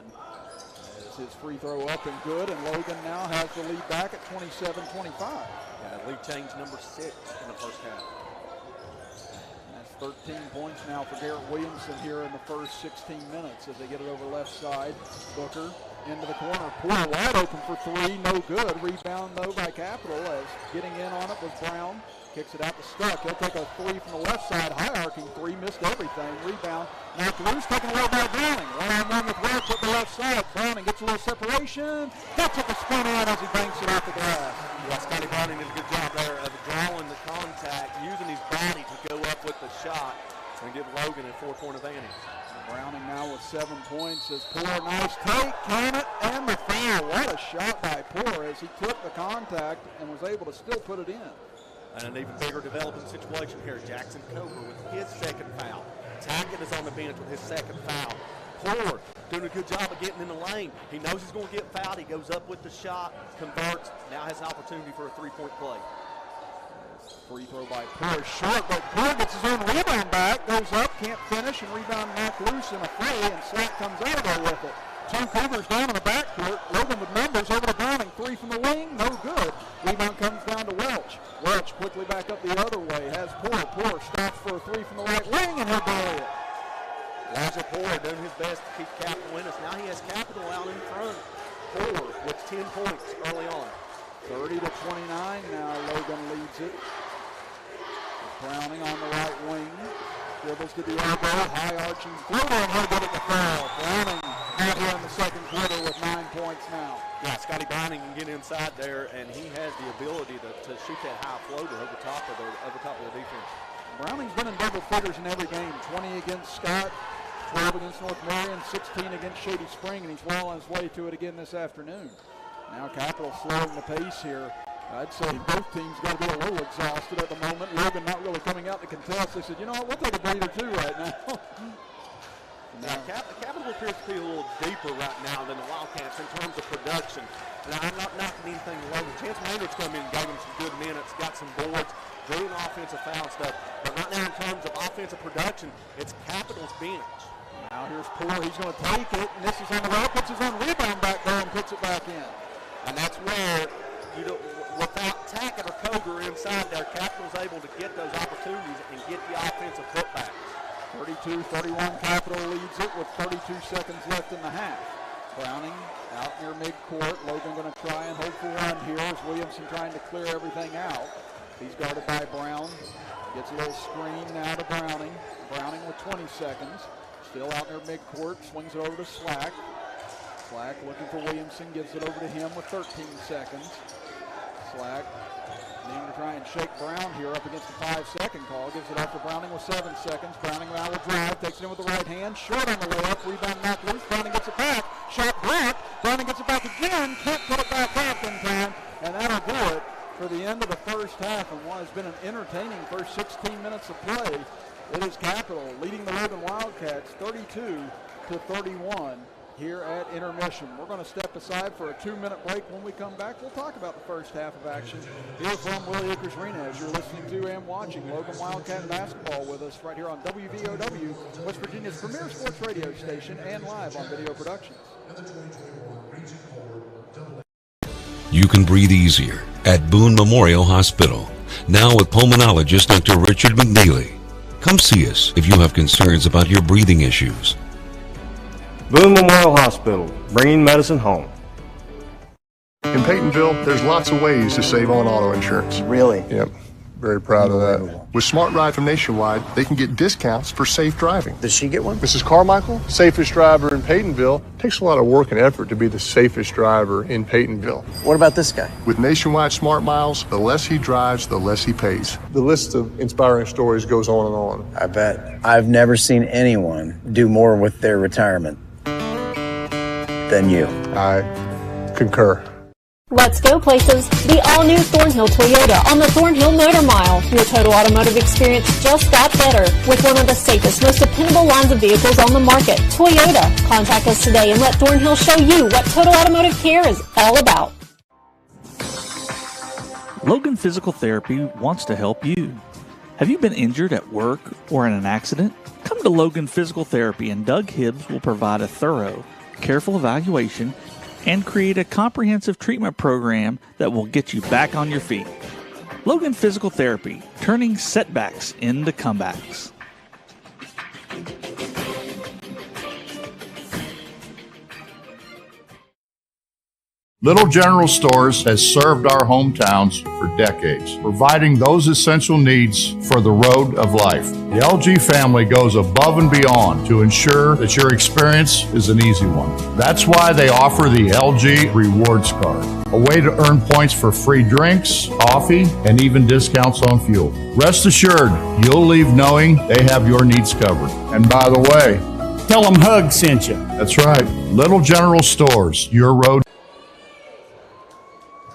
A: As his free throw up and good, and Logan now has the lead back at 27-25.
B: Yeah, lead change number 6 in the first half.
A: That's 13 points now for Garrett Williamson here in the first 16 minutes as they get it over left side. Booker into the corner, Poole wide open for 3, no good. Rebound though by Capital, as getting in on it was Brown. Kicks it out to Stuck. He'll take a 3 from the left side, high arcing 3, missed everything. Rebound knocked loose, taken away by Browning. 1-on-1 with Welch at the left side. Browning gets a little separation. Gets it to spin in as he banks it off the glass.
B: Yeah, Scotty Browning did a good job there of drawing the contact, using his body to go up with the shot and give Logan a 4-point advantage.
A: Browning now with 7 points as Poore, nice take, can it, and the foul. What a shot by Poore as he took the contact and was able to still put it in.
B: And an even bigger developing situation here. Jackson Coker with his second foul. Tackett is on the bench with his second foul. Poor doing a good job of getting in the lane. He knows he's going to get fouled. He goes up with the shot, converts, now has an opportunity for a three-point play.
K: Free throw by Poor, short, but Poor gets his own rebound back, goes up, can't finish, and rebound knocked loose in a fray, and Slack comes out of there with it. Two Cougars down in the backcourt. Logan with numbers over to Browning. Three from the wing, no good. Rebound comes down to Welch. Welch quickly back up the other way, has Poor. Poor stops for a three from the right wing, and he'll bury it.
B: Elijah Poor doing his best to keep Capital in us. Now he has Capital out in front. Poor with 10 points early on.
K: 30-29 now, Logan leads it. Browning on the right wing. Dribbles to the elbow, high arching floater, and he'll get it to foul. Browning out here in the second quarter with 9 points now.
B: Yeah, Scotty Browning can get inside there, and he has the ability to shoot that high floater over top of the defense.
K: Browning's been in double figures in every game. 20 against Scott, 12 against North Marion, 16 against Shady Spring, and he's well on his way to it again this afternoon. Now Capital slowing the pace here. I'd say both teams got to be a little exhausted at the moment. Logan not really coming out to contest. They said, you know what, we'll take a breather too right now.
B: Now, Capital appears to be a little deeper right now than the Wildcats in terms of production. Now, I'm not knocking anything Logan. Chance Maynard's come in and gave him some good minutes, got some boards, doing offensive foul stuff. But right now in terms of offensive production, it's Capital's bench.
K: Now here's Poor. He's going to take it, and this is on the right. Puts his own rebound back there and puts it back in.
B: And that's where, without Tackett or Coger inside there, Capital's able to get those opportunities and get the offensive putbacks.
K: 32-31, Capital leads it with 32 seconds left in the half. Browning out near midcourt. Logan going to try and hope for one here as Williamson trying to clear everything out. He's guarded by Brown. Gets a little screen now to Browning. Browning with 20 seconds. Still out near midcourt. Swings it over to Slack. Slack looking for Williamson. Gives it over to him with 13 seconds. Slack needing to try and shake Brown here up against the 5-second call. Gives it up to Browning with 7 seconds. Browning now will drive. Takes it in with the right hand. Short on the way up. Rebound knocked loose. Browning gets it back. Shot blocked. Browning gets it back again. Can't put it back up in time. And that'll do it for the end of the first half and what has been an entertaining first 16 minutes of play. It is Capital leading the Logan Wildcats 32-31 here at intermission. We're going to step aside for a 2-minute break. When we come back, we'll talk about the first half of action here from Willie Acres Arena as you're listening to and watching Logan Wildcat basketball with us right here on WVOW, West Virginia's premier sports radio station, and live on Video Productions.
L: You can breathe easier at Boone Memorial Hospital, now with pulmonologist Dr. Richard McNeely. Come see us if you have concerns about your breathing issues.
M: Boone Memorial Hospital, bringing medicine home.
H: In Peytonville, there's lots of ways to save on auto insurance.
I: Really?
H: Yep. Very proud of that. With Smart Ride from Nationwide, they can get discounts for safe driving.
I: Does she get one?
H: Mrs. Carmichael, safest driver in Peytonville. Takes a lot of work and effort to be the safest driver in Peytonville.
I: What about this guy?
H: With Nationwide Smart Miles, the less he drives, the less he pays. The list of inspiring stories goes on and on.
I: I bet. I've never seen anyone do more with their retirement than you.
H: I concur.
N: Let's go places. The all-new Thornhill Toyota on the Thornhill Motor Mile. Your total automotive experience just got better with one of the safest, most dependable lines of vehicles on the market. Toyota. Contact us today and let Thornhill show you what total automotive care is all about.
O: Logan Physical Therapy wants to help you. Have you been injured at work or in an accident? Come to Logan Physical Therapy and Doug Hibbs will provide a thorough, careful evaluation and create a comprehensive treatment program that will get you back on your feet. Logan Physical Therapy, turning setbacks into comebacks.
D: Little General Stores has served our hometowns for decades, providing those essential needs for the road of life. The LG family goes above and beyond to ensure that your experience is an easy one. That's why they offer the LG Rewards Card, a way to earn points for free drinks, coffee, and even discounts on fuel. Rest assured, you'll leave knowing they have your needs covered. And by the way,
E: tell them Hug sent you.
D: That's right. Little General Stores, your road.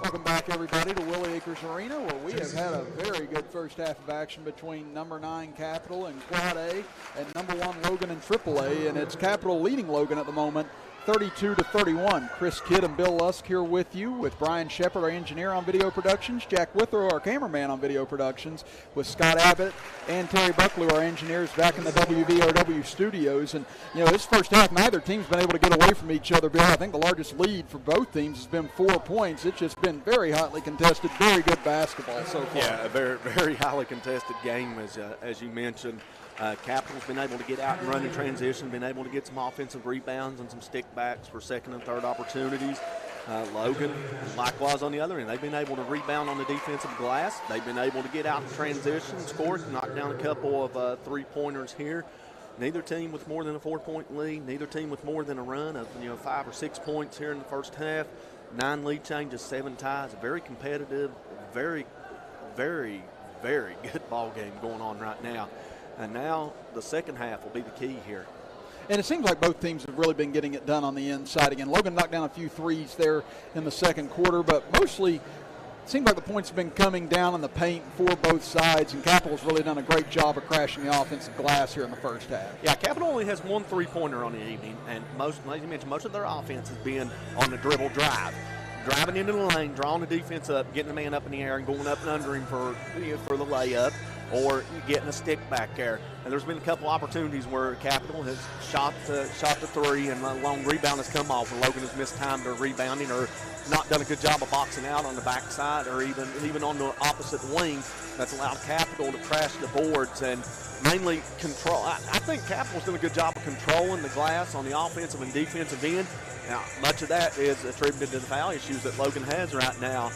K: Welcome back, everybody, to Willie Acres Arena, where we have had
A: had a very good first half of action between number 9 Capital and Quad A and number 1 Logan and Triple A, and it's Capital leading Logan at the moment 32-31. Chris Kidd and Bill Lusk here with you, with Brian Shepard, our engineer on video productions, Jack Withrow, our cameraman on video productions, with Scott Abbott and Terry Buckley, our engineers, back in the WVRW studios. And, you know, this first half, neither team's been able to get away from each other, Bill. I think the largest lead for both teams has been 4 points. It's just been very hotly contested, very good basketball so far.
B: Yeah, a very, very highly contested game, as you mentioned. Capital's been able to get out and run in transition, been able to get some offensive rebounds and some stick backs for second and third opportunities. Logan, likewise on the other end, they've been able to rebound on the defensive glass. They've been able to get out in transition, score, knock down a couple of three-pointers here. Neither team with more than a 4-point lead, neither team with more than a run of 5 or 6 points here in the first half. 9 lead changes, 7 ties. A very competitive, very, very, very good ball game going on right now. And now the second half will be the key here.
A: And it seems like both teams have really been getting it done on the inside again. Logan knocked down a few threes there in the second quarter, but mostly it seems like the points have been coming down in the paint for both sides, and Capital's really done a great job of crashing the offensive glass here in the first half.
B: Yeah, Capital only has 1 3-pointer on the evening, and most, as you mentioned, most of their offense has been on the dribble drive. Driving into the lane, drawing the defense up, getting the man up in the air and going up and under him for the layup, or getting a stick back there. And there's been a couple opportunities where Capital has shot the three and a long rebound has come off, and Logan has missed time to rebounding or not done a good job of boxing out on the backside or even on the opposite wing. That's allowed Capital to crash the boards and mainly control. I think Capital's done a good job of controlling the glass on the offensive and defensive end. Now, much of that is attributed to the foul issues that Logan has right now.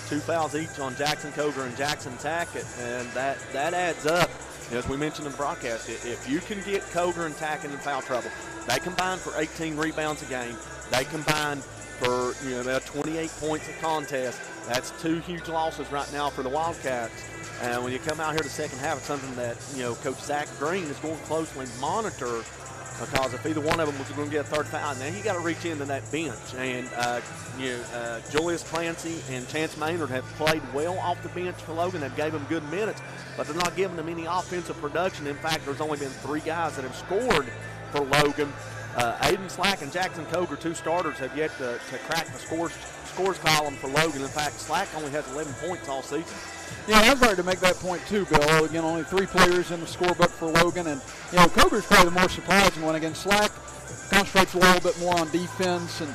B: 2 fouls each on Jackson Coger and Jackson Tackett, and that adds up. As we mentioned in the broadcast, if you can get Coger and Tackett in foul trouble, they combine for 18 rebounds a game. They combine for about 28 points a contest. That's 2 huge losses right now for the Wildcats. And when you come out here the second half, it's something that Coach Zach Green is going to closely monitor, because if either one of them was going to get a third foul, now you got to reach into that bench. And Julius Clancy and Chance Maynard have played well off the bench for Logan. They've gave them good minutes, but they're not giving them any offensive production. In fact, there's only been 3 guys that have scored for Logan. Aiden Slack and Jackson Coger, 2 starters, have yet to crack the scores column for Logan. In fact, Slack only has 11 points all season.
A: Yeah, I was ready to make that point too, Bill. Again, only 3 players in the scorebook for Logan, and Coger's probably the more surprising one. Again, Slack concentrates a little bit more on defense and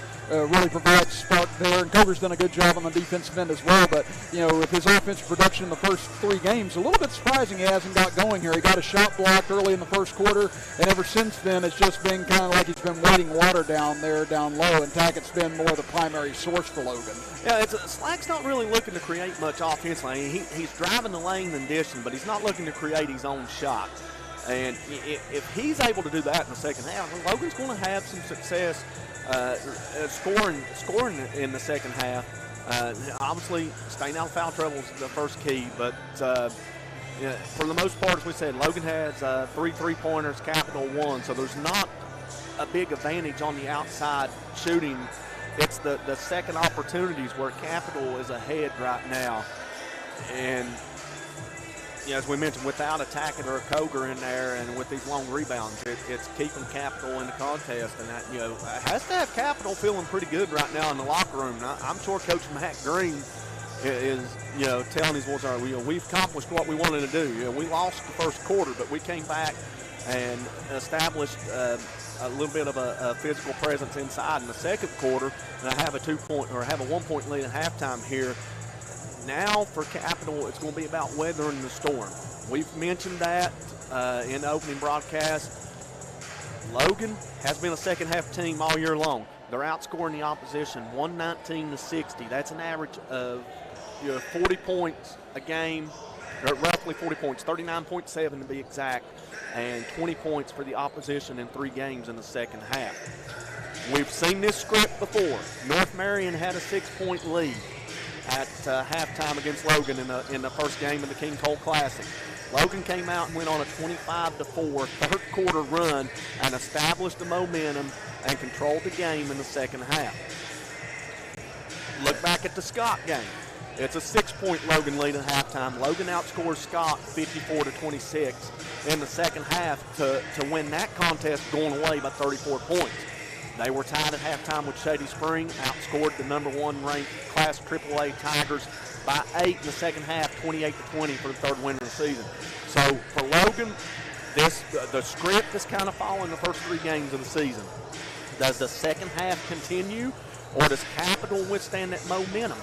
A: really provides spark there, and Coger's done a good job on the defensive end as well. But with his offensive production in the first 3 games, a little bit surprising he hasn't got going here. He got a shot blocked early in the first quarter, and ever since then it's just been kind of like he's been waiting water down there, down low, and Tackett's been more the primary source for Logan.
B: Yeah, Slack's not really looking to create much offensively. He's driving the lane and dishing, but he's not looking to create his own shot. And if he's able to do that in the second half, Logan's going to have some success scoring in the second half. Obviously, staying out of foul trouble is the first key, but for the most part, as we said, Logan has 3 3-pointers, Capital 1, so there's not a big advantage on the outside shooting. It's the second opportunities where Capital is ahead right now. And as we mentioned, without a Tackett or a Coger in there and with these long rebounds, it's keeping Capital in the contest. And that, has to have Capital feeling pretty good right now in the locker room. Now, I'm sure Coach Matt Green is, telling his boys, we've accomplished what we wanted to do. We lost the first quarter, but we came back and established a little bit of a physical presence inside in the second quarter, and I have a 1-point lead at halftime here. Now for Capital, it's going to be about weathering the storm. We've mentioned that in the opening broadcast. Logan has been a second-half team all year long. They're outscoring the opposition 119-60. That's an average of 40 points a game, or roughly 40 points, 39.7 to be exact, and 20 points for the opposition in 3 games in the second half. We've seen this script before. North Marion had a 6-point lead at halftime against Logan in the first game of the King Cole Classic. Logan came out and went on a 25-4 third-quarter run and established the momentum and controlled the game in the second half. Look back at the Scott game. It's a 6-point Logan lead at halftime. Logan outscores Scott 54-26 in the second half to win that contest, going away by 34 points. They were tied at halftime with Shady Spring, outscored the number 1 ranked Class AAA Tigers by 8 in the second half, 28-20 for the third win of the season. So for Logan, the script is kind of following the first 3 games of the season. Does the second half continue, or does Capital withstand that momentum?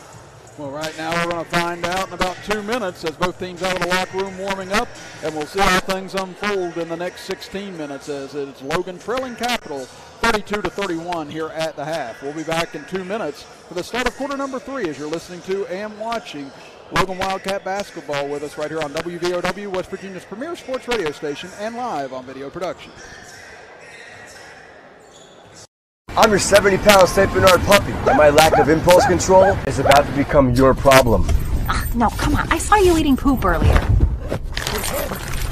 A: Well, right now we're going to find out in about 2 minutes as both teams out of the locker room warming up, and we'll see how things unfold in the next 16 minutes as it's Logan trailing Capital 32-31 here at the half. We'll be back in 2 minutes for the start of quarter number 3 as you're listening to and watching Logan Wildcat basketball with us right here on WVOW, West Virginia's premier sports radio station, and live on video production.
P: I'm your 70-pound St. Bernard puppy, and my lack of impulse control is about to become your problem.
G: No, come on. I saw you eating poop earlier.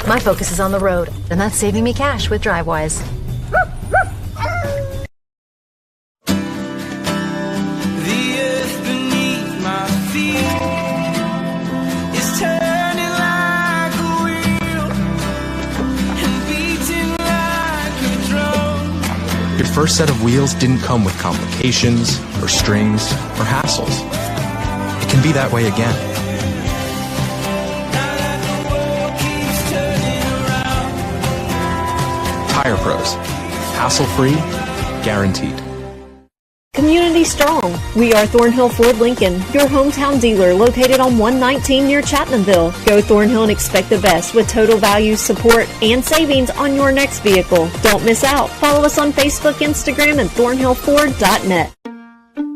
G: My focus is on the road, and that's saving me cash with DriveWise.
Q: The earth beneath my feet is turning like a wheel and beating like a drum.
R: Your first set of wheels didn't come with complications, or strings, or hassles. It can be that way again. Tire Pros. Hassle-free, guaranteed.
N: Community Strong. We are Thornhill Ford Lincoln, your hometown dealer located on 119 near Chapmanville. Go Thornhill and expect the best with total value, support, and savings on your next vehicle. Don't miss out. Follow us on Facebook, Instagram, and thornhillford.net.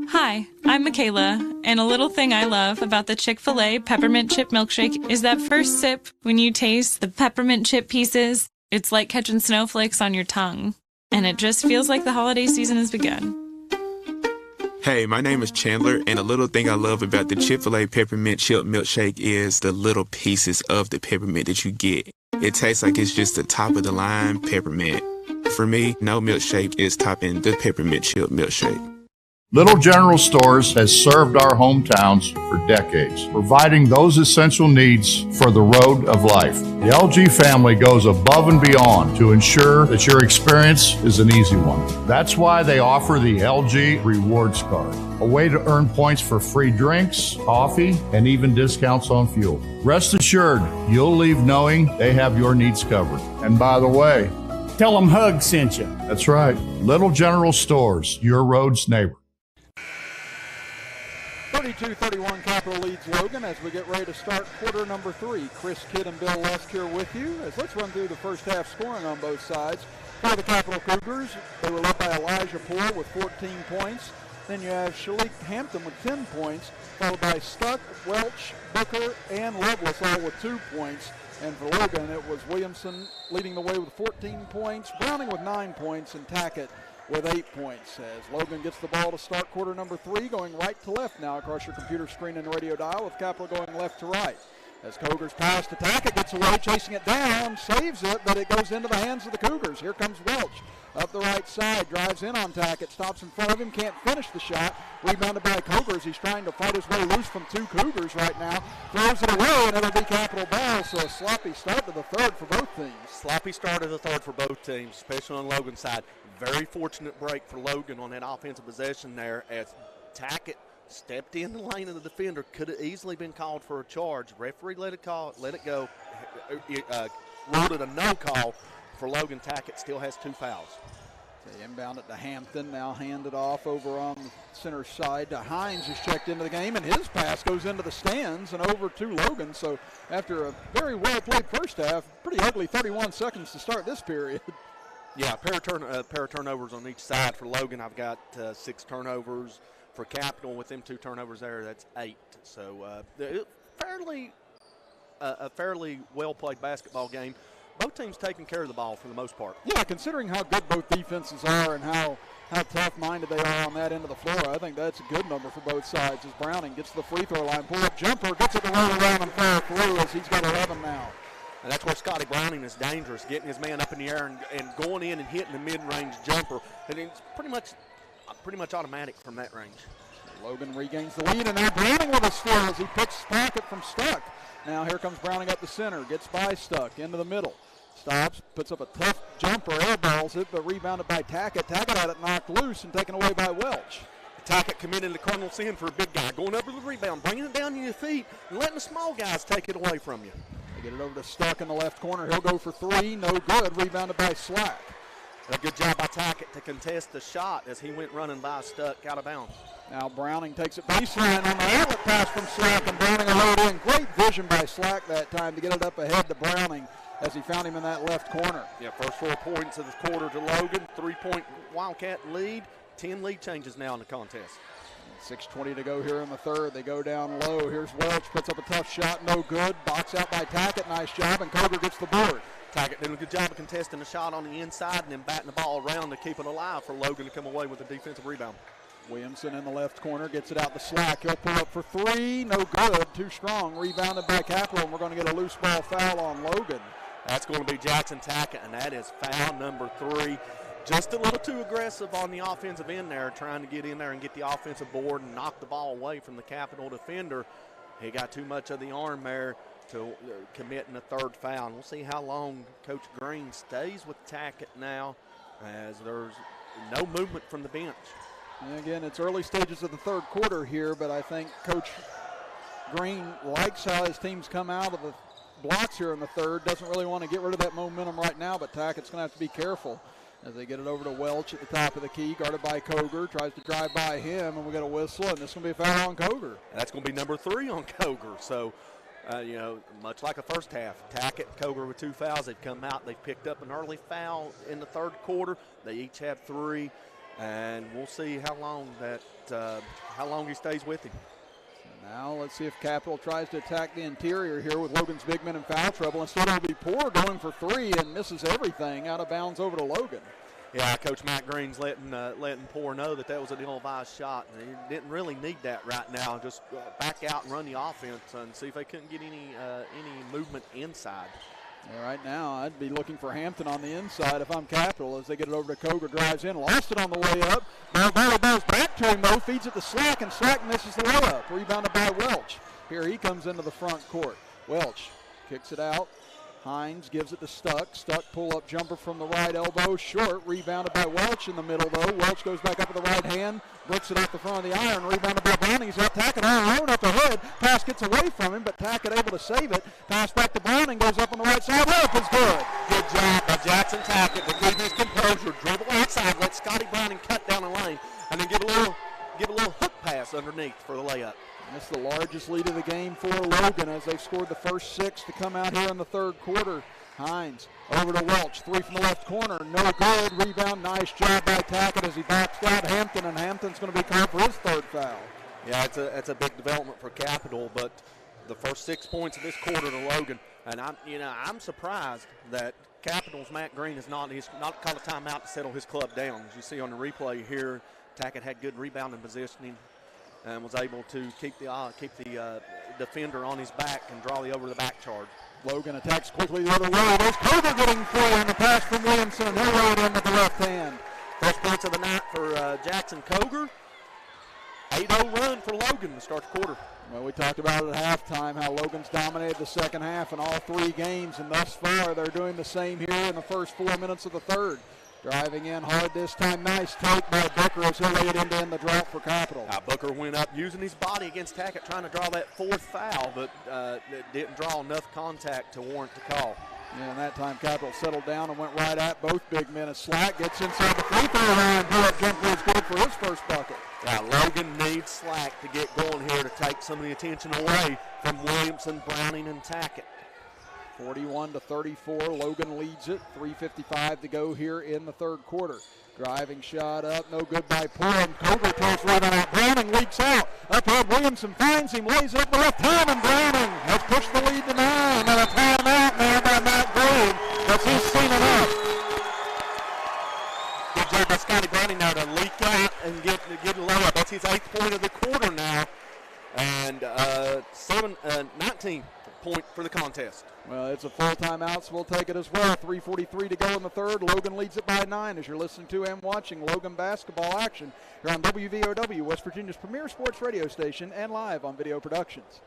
S: Hi, I'm Michaela, and a little thing I love about the Chick-fil-A Peppermint Chip Milkshake is that first sip when you taste the peppermint chip pieces. It's like catching snowflakes on your tongue, and it just feels like the holiday season has begun.
T: Hey, my name is Chandler, and a little thing I love about the Chick-fil-A Peppermint Chip Milkshake is the little pieces of the peppermint that you get. It tastes like it's just the top of the line peppermint. For me, no milkshake is topping the Peppermint Chip Milkshake.
D: Little General Stores has served our hometowns for decades, providing those essential needs for the road of life. The LG family goes above and beyond to ensure that your experience is an easy one. That's why they offer the LG Rewards Card, a way to earn points for free drinks, coffee, and even discounts on fuel. Rest assured, you'll leave knowing they have your needs covered. And by the way,
E: tell them Hug sent you.
D: That's right. Little General Stores, your road's neighbor.
A: 32-31 Capital leads Logan as we get ready to start quarter number 3. Chris Kidd and Bill Lusk here with you. Let's run through the first half scoring on both sides. For the Capital Cougars, they were led by Elijah Poole with 14 points. Then you have Shalik Hampton with 10 points, followed by Stuck, Welch, Booker, and Lovelace all with 2 points. And for Logan, it was Williamson leading the way with 14 points, Browning with 9 points, and Tackett with 8 points. As Logan gets the ball to start quarter number 3, going right to left now across your computer screen and radio dial, with Capital going left to right. As Cougars pass to Tackett, gets away, chasing it down, saves it, but it goes into the hands of the Cougars. Here comes Welch up the right side, drives in on Tackett, stops in front of him, can't finish the shot. Rebounded by Cougars. He's trying to fight his way loose from 2 Cougars right now. Throws it away, and it'll be Capital ball, so a sloppy start to the third for both teams.
B: Sloppy start to the third for both teams, especially on Logan's side. Very fortunate break for Logan on that offensive possession there as Tackett stepped in the lane of the defender. Could have easily been called for a charge. Referee let it go. Ruled it a no call for Logan. Tackett still has 2 fouls.
A: They inbound it to Hampton, now handed off over on the center side to Hines, who's checked into the game, and his pass goes into the stands and over to Logan. So after a very well-played first half, pretty ugly 31 seconds to start this period.
B: Yeah, a pair of turnovers on each side for Logan. I've got 6 turnovers for Capital. With them 2 turnovers there, that's 8. So a fairly well-played basketball game. Both teams taking care of the ball for the most part.
A: Yeah, considering how good both defenses are and how tough-minded they are on that end of the floor, I think that's a good number for both sides as Browning gets to the free throw line, pull-up jumper, gets it to roll around and fall through as he's got 11 now.
B: And that's where Scotty Browning is dangerous, getting his man up in the air and going in and hitting the mid-range jumper. And it's pretty much automatic from that range.
A: Logan regains the lead, and now Browning with a steal as he picks Packett from Stuck. Now here comes Browning up the center, gets by Stuck, into the middle. Stops, puts up a tough jumper, airballs it, but rebounded by Tackett. Tackett had it knocked loose and taken away by Welch.
B: Tackett committed the Cardinal sin for a big guy, going over the rebound, bringing it down to your feet, and letting the small guys take it away from you.
A: They get it over to Stuck in the left corner. He'll go for three, no good, rebounded by Slack.
B: A good job by Tackett to contest the shot as he went running by Stuck out of bounds.
A: Now Browning takes it baseline on the outlet pass from Slack, and Browning allowed in. Great vision by Slack that time to get it up ahead to Browning as he found him in that left corner.
B: Yeah, first 4 points of the quarter to Logan. 3-point Wildcat lead. 10 lead changes now in the contest.
A: 6:20 to go here in the third. They go down low. Here's Welch, puts up a tough shot, no good. Box out by Tackett, nice job, and Coger gets the board.
B: Tackett doing a good job of contesting the shot on the inside and then batting the ball around to keep it alive for Logan to come away with a defensive rebound.
A: Williamson in the left corner gets it out to Slack. He'll pull up for three, no good, too strong. Rebounded by Capital, and we're going to get a loose ball foul on Logan.
B: That's going to be Jackson Tackett, and that is foul number 3. Just a little too aggressive on the offensive end there, trying to get in there and get the offensive board and knock the ball away from the Capital defender. He got too much of the arm there to commit in the third foul. And we'll see how long Coach Green stays with Tackett now, as there's no movement from the bench.
A: And again, it's early stages of the third quarter here, but I think Coach Green likes how his team's come out of the blocks here in the third. Doesn't really want to get rid of that momentum right now, but Tackett's going to have to be careful as they get it over to Welch at the top of the key, guarded by Coger, tries to drive by him, and we got a whistle, and this is going to be a foul on Coger.
B: That's going to be number 3 on Coger. So, much like the first half, Tackett, Coger with 2 fouls. They've come out. They've picked up an early foul in the third quarter. They each have 3, and we'll see how long he stays with him.
A: Now let's see if Capital tries to attack the interior here with Logan's big men in foul trouble. Instead it'll be Poor going for 3 and misses everything, out of bounds over to Logan.
B: Yeah, Coach Matt Green's letting Poor know that was an ill-advised shot. And he didn't really need that right now. Just back out and run the offense and see if they couldn't get any movement inside.
A: Yeah, right now I'd be looking for Hampton on the inside if I'm Capital as they get it over to Coger, drives in, lost it on the way up. Ball goes back to him though, feeds it to Slack, and Slack misses the layup. Rebounded by Welch. Here he comes into the front court. Welch kicks it out. Hines gives it to Stuck. Stuck pull-up jumper from the right elbow, short. Rebounded by Welch in the middle though. Welch goes back up with the right hand, bricks it off the front of the iron. Rebounded by Browning. He's got Tackett on own up ahead. Pass gets away from him, but Tackett able to save it. Pass back to Browning, goes up on the right side. Layup is good.
B: Good job by Jackson Tackett to keep his composure. Dribble outside, let Scotty Browning cut down the lane, and then give a little hook pass underneath for the layup.
A: That's the largest lead of the game for Logan as they've scored the first 6 to come out here in the third quarter. Hines over to Welch, 3 from the left corner, no good. Rebound, nice job by Tackett as he backs out Hampton, and Hampton's going to be called for his third foul.
B: Yeah, it's a big development for Capital, but the first 6 points of this quarter to Logan, and I'm surprised that Capital's Matt Green he's not called a timeout to settle his club down. As you see on the replay here, Tackett had good rebounding positioning and was able to keep the defender on his back and draw the over-the-back charge.
A: Logan attacks quickly the other way. There's Coger getting through, and the pass from Williamson, and he'll lay it in with the left hand.
B: First points of the night for Jackson Coger. 8-0 run for Logan to start the quarter.
A: Well, we talked about it at halftime how Logan's dominated the second half in all 3 games, and thus far they're doing the same here in the first 4 minutes of the third. Driving in hard this time. Nice take by Booker as he'll lay it in to end the drought for Capital.
B: Booker went up using his body against Tackett, trying to draw that 4th foul, but didn't draw enough contact to warrant the call.
A: Yeah, and that time Capital settled down and went right at both big men as Slack gets inside the free throw line. Pull-up jumper is good for his first bucket.
B: Yeah, Logan needs Slack to get going here to take some of the attention away from Williamson, Browning, and Tackett.
A: 41-34, Logan leads it. 3:55 to go here in the third quarter. Driving shot up, no good by Poor. Coger throws rebound out. Browning leaks out. Up ahead, Williamson finds him, lays it up the left hand, and Browning has pushed the lead to 9. And a timeout now by Matt Green, as he's seen enough.
B: Good job by Scotty Browning now to leak out and get a layup. That's his 8th point of the quarter now. And 19 point for the contest.
A: Well, it's a full timeout, so we'll take it as well. 3:43 to go in the third. Logan leads it by 9 as you're listening to and watching Logan basketball action here on WVOW, West Virginia's premier sports radio station, and live on Video Productions.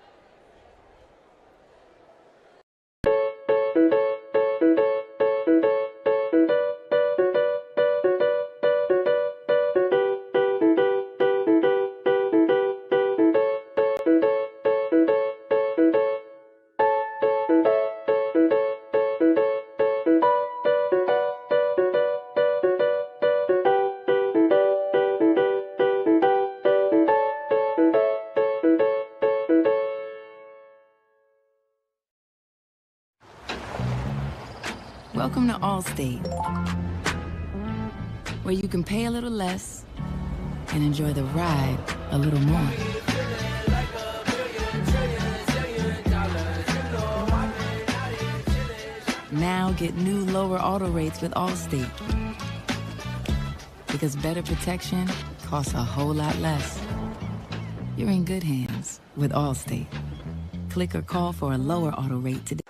C: Welcome to Allstate, where you can pay a little less and enjoy the ride a little more. Now get new lower auto rates with Allstate, because better protection costs a whole lot less. You're in good hands with Allstate. Click or call for a lower auto rate today.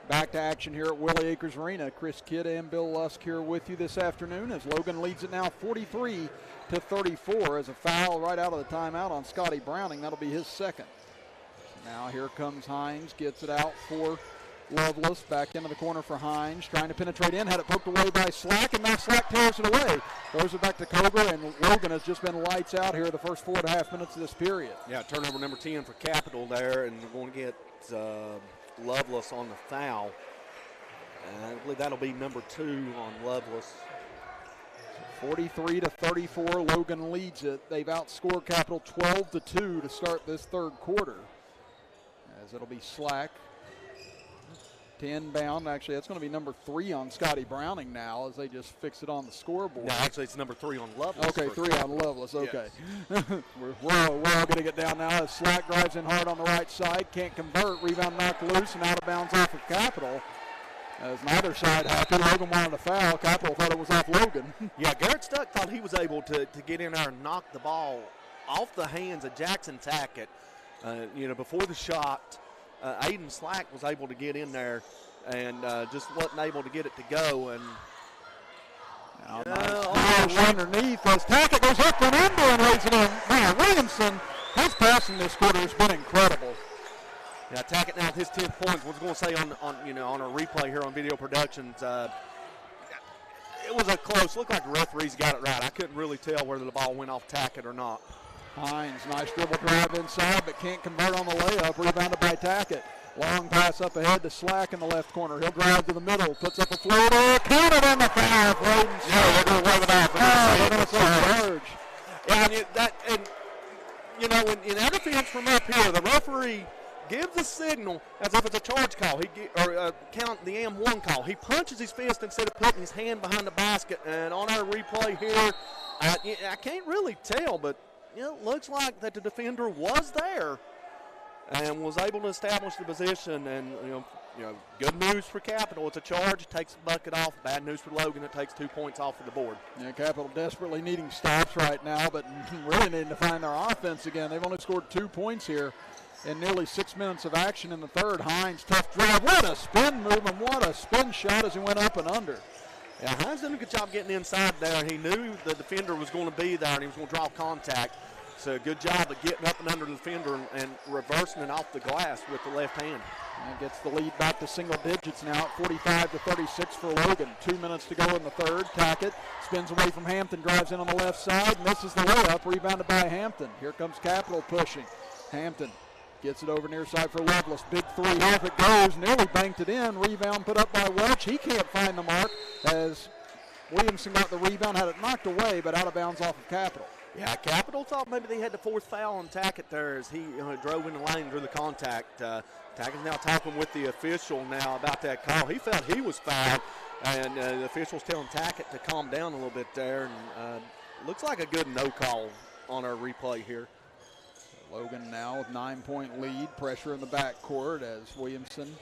A: Back to action here at Willie Acres Arena. Chris Kidd and Bill Lusk here with you this afternoon as Logan leads it now 43-34 as a foul right out of the timeout on Scotty Browning. That'll be his second. Now here comes Hines, gets it out for Lovelace, back into the corner for Hines, trying to penetrate in, had it poked away by Slack, and now Slack tears it away. Throws it back to Coger, and Logan has just been lights out here the first 4.5 minutes of this period.
B: Yeah, turnover number 10 for Capital there, and we're going to get Lovelace on the foul. And I believe that'll be number 2 on Lovelace.
A: 43-34, Logan leads it. They've outscored Capital 12-2 to start this third quarter. As it'll be Slack. 10 bound. Actually, that's going to be number 3 on Scotty Browning now as they just fix it on the scoreboard.
B: No, actually, it's number 3 on Lovelace.
A: Okay, 3 on Lovelace. Okay. Yes. we're all going to get down now as Slack drives in hard on the right side. Can't convert. Rebound knocked loose and out of bounds off of Capital. As neither side happy. Logan wanted a foul. Capital thought it was off Logan.
B: Yeah, Garrett Stuck thought he was able to get in there and knock the ball off the hands of Jackson Tackett. Before the shot, Aiden Slack was able to get in there and just wasn't able to get it to go. And
A: underneath as Tackett goes up and under and lays it in. Man, Williamson, his passing this quarter has been incredible.
B: Yeah, Tackett now with his 10th point. Was going to say on our replay here on Video Productions, it was a close. Looked like the referees got it right. I couldn't really tell whether the ball went off Tackett or not.
A: Hines, nice dribble drive inside, but can't convert on the layup. Rebounded by Tackett. Long pass up ahead to Slack in the left corner. He'll drive to the middle, puts up a floater, counted on the foul.
B: Yeah, they're going to wave it off.
A: They're going to say charge.
B: Yeah, in our defense from up here, the referee gives a signal as if it's a charge call. Count the M1 call. He punches his fist instead of putting his hand behind the basket. And on our replay here, I can't really tell, but it looks like that the defender was there and was able to establish the position. And good news for Capital. It's a charge, takes the bucket off. Bad news for Logan. It takes 2 points off of the board.
A: Yeah, Capital desperately needing stops right now, but really needing to find their offense again. They've only scored 2 points here in nearly 6 minutes of action in the third. Hines, tough drive. What a spin move and what a spin shot as he went up and under.
B: Yeah, Hines did a good job getting inside there. He knew the defender was going to be there and he was going to draw contact. So good job of getting up and under the defender and reversing it off the glass with the left hand.
A: And gets the lead back to single digits now at 45-36 for Logan. 2 minutes to go in the third. Tackett spins away from Hampton, drives in on the left side, misses the layup, rebounded by Hampton. Here comes Capital pushing. Hampton gets it over near side for Lovelace. Big three, off it goes, nearly banked it in. Rebound put up by Welch. He can't find the mark as Williamson got the rebound, had it knocked away, but out of bounds off of Capital.
B: Yeah, Capital thought maybe they had the 4th foul on Tackett there as he drove in the lane through the contact. Tackett's now talking with the official now about that call. He felt he was fouled, and the official's telling Tackett to calm down a little bit there. And looks like a good no call on our replay here.
A: Logan now with 9-point lead, pressure in the backcourt as Williamson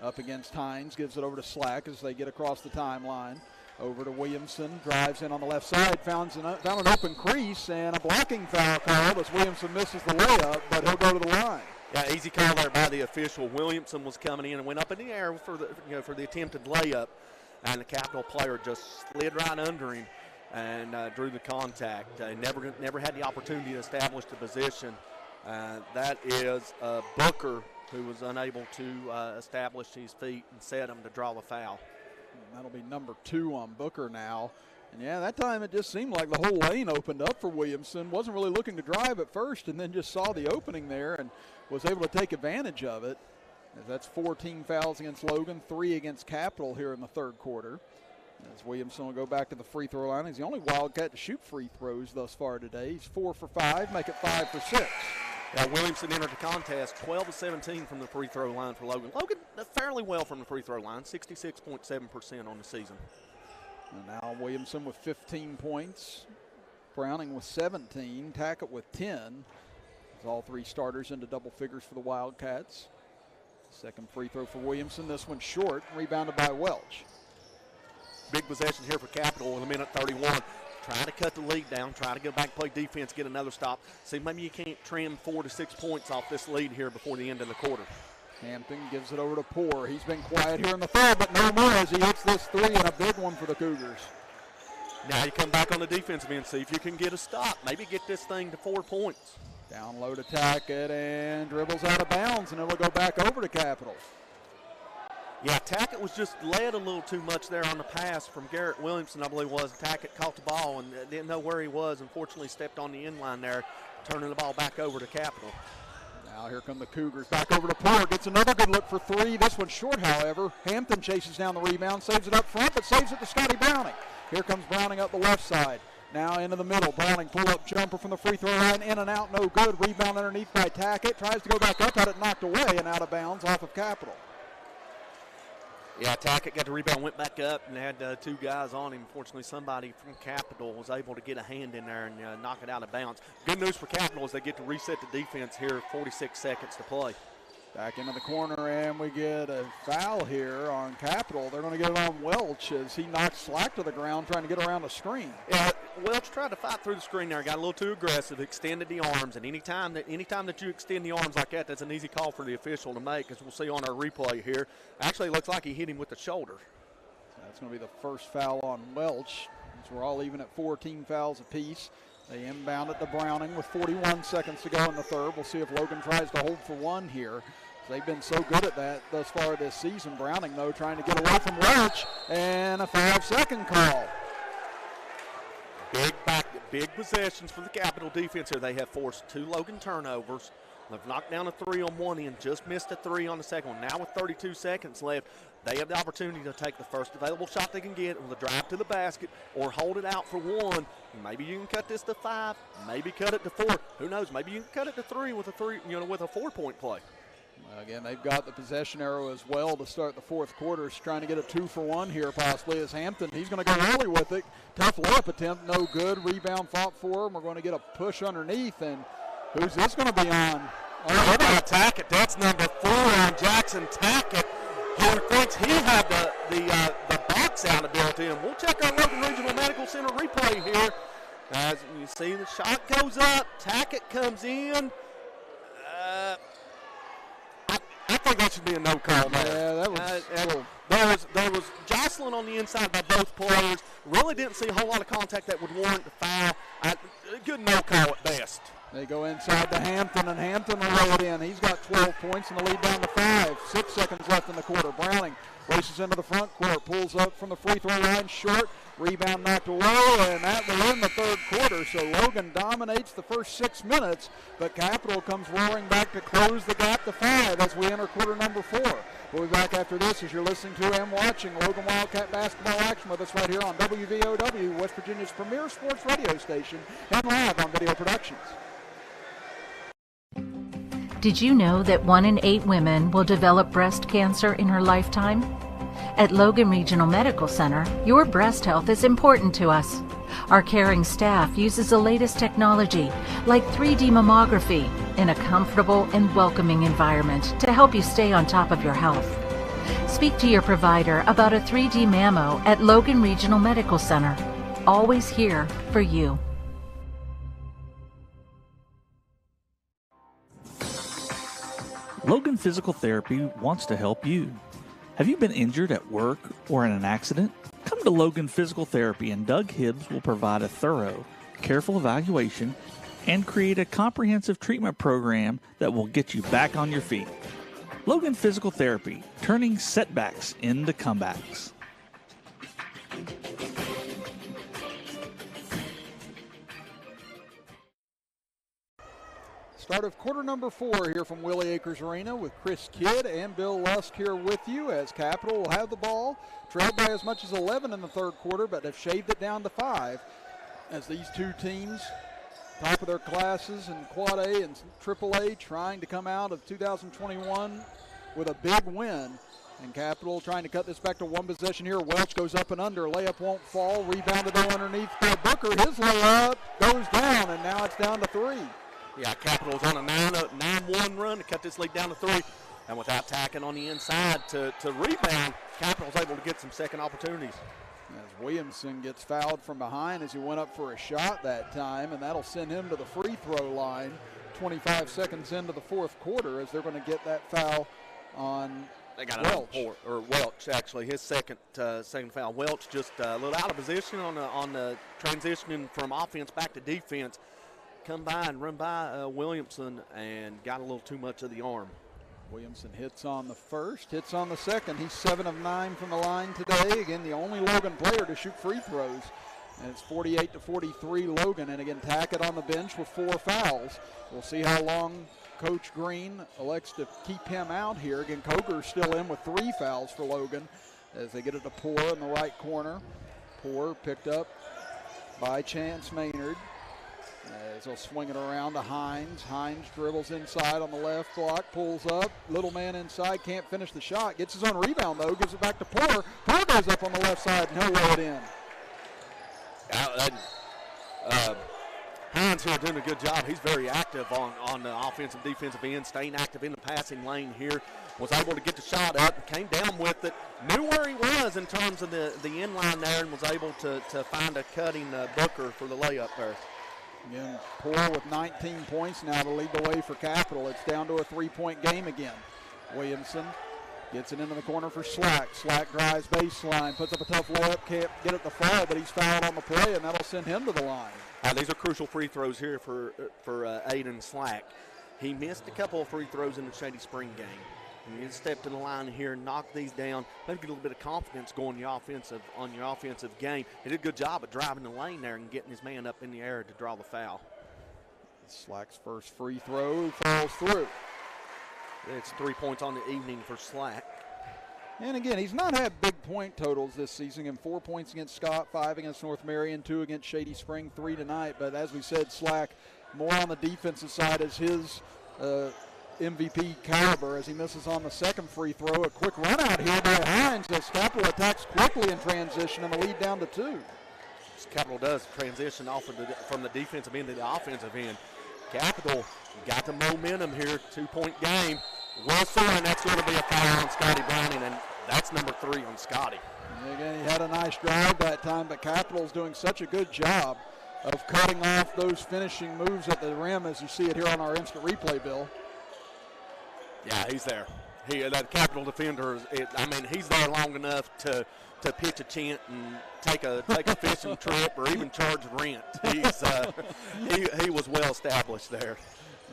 A: up against Hines, gives it over to Slack as they get across the timeline. Over to Williamson, drives in on the left side, found an open crease, and a blocking foul called as Williamson misses the layup, but he'll go to the line.
B: Yeah, easy call there by the official. Williamson was coming in and went up in the air for the attempted layup, and the Capital player just slid right under him and drew the contact. Never had the opportunity to establish the position. That is Booker, who was unable to establish his feet and set him to draw the foul.
A: And that'll be number 2 on Booker now. And yeah, that time it just seemed like the whole lane opened up for Williamson. Wasn't really looking to drive at first, and then just saw the opening there and was able to take advantage of it. As that's 14 fouls against Logan, 3 against Capital here in the third quarter. As Williamson will go back to the free throw line. He's the only Wildcat to shoot free throws thus far today. He's 4 for 5, make it 5 for 6.
B: Yeah, Williamson entered the contest 12 of 17 from the free throw line for Logan. Logan fairly well from the free throw line, 66.7% on the season.
A: And now Williamson with 15 points, Browning with 17, Tackett with 10. As all 3 starters into double figures for the Wildcats. Second free throw for Williamson. This one short, rebounded by Welch.
B: Big possession here for Capital with 1:31. Trying to cut the lead down, try to go back, play defense, get another stop. See, maybe you can't trim 4 to 6 points off this lead here before the end of the quarter.
A: Hampton gives it over to Poor. He's been quiet here in the third, but no more as he hits this 3 and a big one for the Cougars.
B: Now you come back on the defensive end, see if you can get a stop. Maybe get this thing to 4 points.
A: Down low to Tackett and dribbles out of bounds, and it will go back over to Capital.
B: Yeah, Tackett was just led a little too much there on the pass from Garrett Williamson, I believe it was. Tackett caught the ball and didn't know where he was. Unfortunately, stepped on the end line there, turning the ball back over to Capital.
A: Now here come the Cougars. Back over to Poor. Gets another good look for 3. This one's short, however. Hampton chases down the rebound, saves it up front, but saves it to Scotty Browning. Here comes Browning up the left side. Now into the middle. Browning pull-up jumper from the free throw line. In and out, no good. Rebound underneath by Tackett. Tries to go back up, had it knocked away and out of bounds off of Capital.
B: Yeah, Tackett got the rebound, went back up, and had 2 guys on him. Fortunately, somebody from Capital was able to get a hand in there and knock it out of bounds. Good news for Capital is they get to reset the defense here, 46 seconds to play.
A: Back into the corner, and we get a foul here on Capital. They're going to get it on Welch as he knocks Slack to the ground trying to get around the screen.
B: Yeah, Welch tried to fight through the screen there, got a little too aggressive, extended the arms, and anytime that you extend the arms like that, that's an easy call for the official to make, as we'll see on our replay here. Actually, it looks like he hit him with the shoulder.
A: So that's going to be the first foul on Welch. So we're all even at 14 fouls apiece. They inbound it to Browning with 41 seconds to go in the third. We'll see if Logan tries to hold for 1 here. They've been so good at that thus far this season. Browning, though, trying to get away from Welch, and a 5-second call.
B: Big possessions for the Capital defense here. They have forced 2 Logan turnovers. They've knocked down a 3 on one end, just missed a 3 on the second one. Now with 32 seconds left, they have the opportunity to take the first available shot they can get with a drive to the basket or hold it out for 1. Maybe you can cut this to 5, maybe cut it to 4. Who knows? Maybe you can cut it to 3 with a 4-point play.
A: Again, they've got the possession arrow as well to start the fourth quarter. Trying to get a 2-for-1 here possibly as Hampton. He's going to go early with it. Tough layup attempt, no good. Rebound fought for him. We're going to get a push underneath, and who's this going to be on?
B: Oh, Tackett. That's number 4 on Jackson Tackett. He thinks he had the box out ability, and we'll check our Logan Regional Medical Center replay here. As you see, the shot goes up. Tackett comes in. I think that should be a no call there.
A: Yeah, that was
B: there was jostling on the inside by both players. Really didn't see a whole lot of contact that would warrant the foul. Good no call at best.
A: They go inside to Hampton, and Hampton will lay it in. He's got 12 points and the lead down to 5. 6 seconds left in the quarter. Browning races into the front court, pulls up from the free throw line, short. Rebound knocked away, and that will end the third quarter. So Logan dominates the first 6 minutes, but Capital comes roaring back to close the gap to 5 as we enter quarter number 4. We'll be back after this as you're listening to and watching Logan Wildcat basketball action with us right here on WVOW, West Virginia's premier sports radio station, and live on video productions.
G: Did you know that 1 in 8 women will develop breast cancer in her lifetime? At Logan Regional Medical Center, your breast health is important to us. Our caring staff uses the latest technology, like 3D mammography, in a comfortable and welcoming environment to help you stay on top of your health. Speak to your provider about a 3D mammo at Logan Regional Medical Center. Always here for you.
O: Logan Physical Therapy wants to help you. Have you been injured at work or in an accident? Come to Logan Physical Therapy and Doug Hibbs will provide a thorough, careful evaluation and create a comprehensive treatment program that will get you back on your feet. Logan Physical Therapy, turning setbacks into comebacks.
A: Start of quarter number 4 here from Willie Acres Arena with Chris Kidd and Bill Lusk here with you as Capital will have the ball. Trailed by as much as 11 in the third quarter, but have shaved it down to 5 as these two teams, top of their classes in Quad A and Triple A, trying to come out of 2021 with a big win. And Capital trying to cut this back to one possession here. Welch goes up and under. Layup won't fall. Rebounded though underneath by Booker. His layup goes down, and now it's down to 3.
B: Yeah, Capital's on a 9-1 run to cut this lead down to 3. And without tacking on the inside to rebound, Capital's able to get some second opportunities.
A: As Williamson gets fouled from behind as he went up for a shot that time, and that'll send him to the free throw line 25 seconds into the fourth quarter as they're going to get that foul on
B: They got
A: Welch.
B: Actually, his second foul. Welch just a little out of position on the transitioning from offense back to defense. Come by and run by Williamson and got a little too much of the arm.
A: Williamson hits on the first, hits on the second. He's 7 of 9 from the line today. Again, the only Logan player to shoot free throws. And it's 48-43 Logan. And again, Tackett on the bench with 4 fouls. We'll see how long Coach Green elects to keep him out here. Again, Cougars still in with 3 fouls for Logan as they get it to Poor in the right corner. Poor picked up by Chance Maynard. As they'll swing it around to Hines. Hines dribbles inside on the left block, pulls up. Little man inside, can't finish the shot. Gets his own rebound, though, gives it back to Poor. Poor goes up on the left side, and he'll lay it in.
B: Hines here doing a good job. He's very active on the offensive defensive end, staying active in the passing lane here. Was able to get the shot up, came down with it, knew where he was in terms of the end line there, and was able to find a cutting Booker for the layup there.
A: Again, Poor with 19 points now to lead the way for Capital. It's down to a 3-point game again. Williamson gets it into the corner for Slack. Slack drives baseline, puts up a tough layup, can't get it to fall, but he's fouled on the play, and that'll send him to the line.
B: These are crucial free throws here for Aiden Slack. He missed a couple of free throws in the Shady Spring game. And he stepped in the line here, knocked these down, maybe get a little bit of confidence going on your offensive game. He did a good job of driving the lane there and getting his man up in the air to draw the foul.
A: Slack's first free throw falls through.
B: It's 3 points on the evening for Slack.
A: And again, he's not had big point totals this season. And 4 points against Scott, 5 against North Marion, 2 against Shady Spring, 3 tonight. But as we said, Slack more on the defensive side as his MVP caliber as he misses on the second free throw. A quick run out here by Hines as Capital attacks quickly in transition and the lead down to 2.
B: Capital does transition off of from the defensive end to the offensive end. Capital got the momentum here, 2-point game. Whistle, and that's going to be a foul on Scotty Browning, and that's number 3 on Scotty.
A: And again, he had a nice drive that time, but Capital's doing such a good job of cutting off those finishing moves at the rim as you see it here on our instant replay, Bill.
B: Yeah, he's there. That Capital defender, he's there long enough to pitch a tent and take a fishing trip or even charge rent. He was well established there.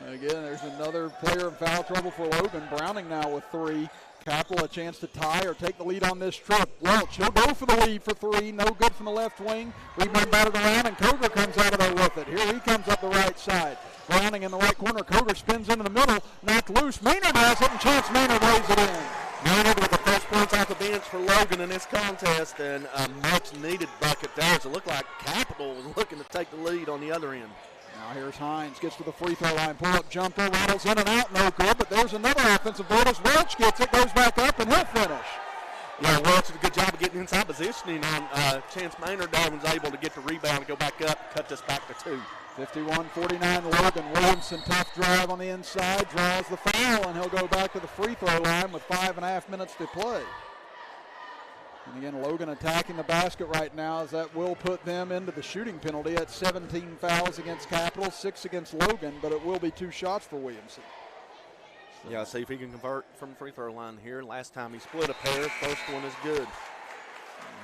A: Again, there's another player in foul trouble for Logan. Browning now with 3. Capital a chance to tie or take the lead on this trip. Welch, he'll go for the lead for 3. No good from the left wing. Rebound batted around, and Coger comes out of there with it. Here he comes up the right side. Browning in the right corner. Coger spins into the middle. Knocked loose. Maynard has it, and Chance Maynard lays it in.
B: Maynard with the first points off the bench for Logan in this contest, and a much-needed bucket there. So it looked like Capital was looking to take the lead on the other end.
A: Now here's Hines, gets to the free throw line, pull-up jumper, rattles in and out, no good, but there's another offensive bonus. Welch gets it, goes back up, and he'll finish.
B: Yeah, Welch did a good job of getting inside positioning on Chance Maynard. There was able to get the rebound and go back up and cut this back to 2.
A: 51-49 Logan. Williamson, tough drive on the inside, draws the foul, and he'll go back to the free throw line with 5.5 minutes to play. And again, Logan attacking the basket right now as that will put them into the shooting penalty at 17 fouls against Capital, 6 against Logan, but it will be 2 shots for Williamson.
B: So. Yeah, see if he can convert from the free throw line here. Last time he split a pair, first one is good.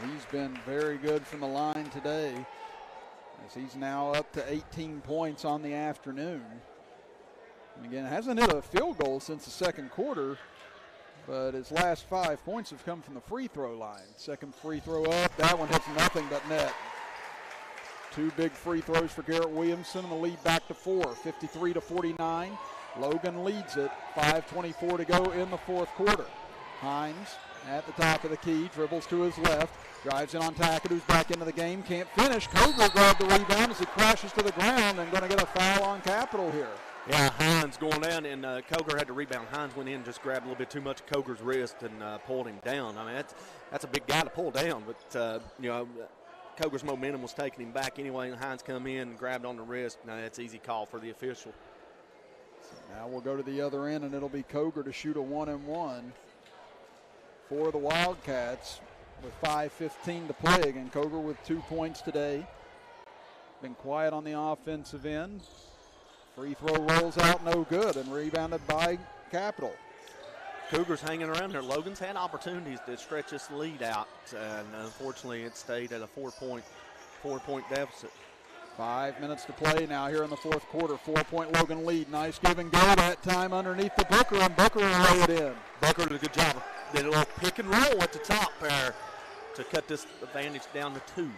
A: He's been very good from the line today, as he's now up to 18 points on the afternoon. And again, hasn't hit a field goal since the second quarter, but his last 5 points have come from the free throw line. Second free throw up, that one hits nothing but net. 2 big free throws for Garrett Williamson, and the lead back to 4, 53-49. Logan leads it, 5:24 to go in the fourth quarter. Hines at the top of the key, dribbles to his left, drives in on Tackett, who's back into the game, can't finish. Cougars grabbed the rebound as he crashes to the ground and going to get a foul on Capital here.
B: Yeah, Hines going down, and Coger had to rebound. Hines went in and just grabbed a little bit too much of Coger's wrist and pulled him down. I mean, that's a big guy to pull down, but, Coger's momentum was taking him back anyway, and Hines come in and grabbed on the wrist. Now, that's an easy call for the official.
A: So now we'll go to the other end, and it'll be Coger to shoot a 1-and-1 for the Wildcats with 5:15 to play. Again, Coger with 2 points today. Been quiet on the offensive end. Free throw rolls out no good and rebounded by Capital.
B: Cougars hanging around here. Logan's had opportunities to stretch this lead out, and unfortunately it stayed at a four-point deficit.
A: 5 minutes to play now here in the fourth quarter. 4-point Logan lead. Nice give and go that time underneath the Booker, and Booker will lay it in.
B: Booker did a good job. Did a little pick and roll at the top there to cut this advantage down to 2.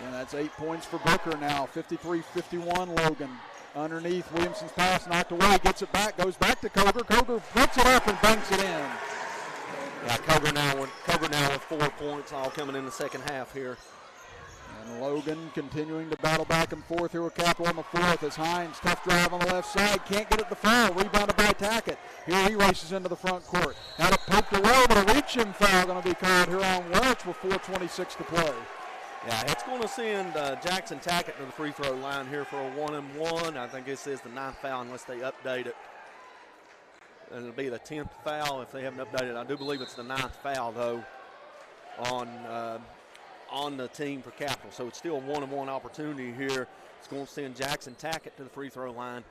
A: And that's 8 points for Booker now. 53-51 Logan. Underneath, Williamson's pass knocked away, gets it back, goes back to Coger. Coger puts it up and banks it in.
B: Yeah, Coger now with 4 points, all coming in the second half here.
A: And Logan continuing to battle back and forth here with Capital on the fourth as Hines, tough drive on the left side, can't get it to foul, rebounded by Tackett. Here he races into the front court. Had it poked away, but a reach-in foul going to be called here on Welch with 4:26 to play.
B: Yeah, it's going to send Jackson Tackett to the free throw line here for a 1-and-1. I think this is the 9th foul unless they update it. And it'll be the 10th foul if they haven't updated it. I do believe it's the 9th foul, though, on the team for Capital. So it's still a 1-and-1 opportunity here. It's going to send Jackson Tackett to the free throw line.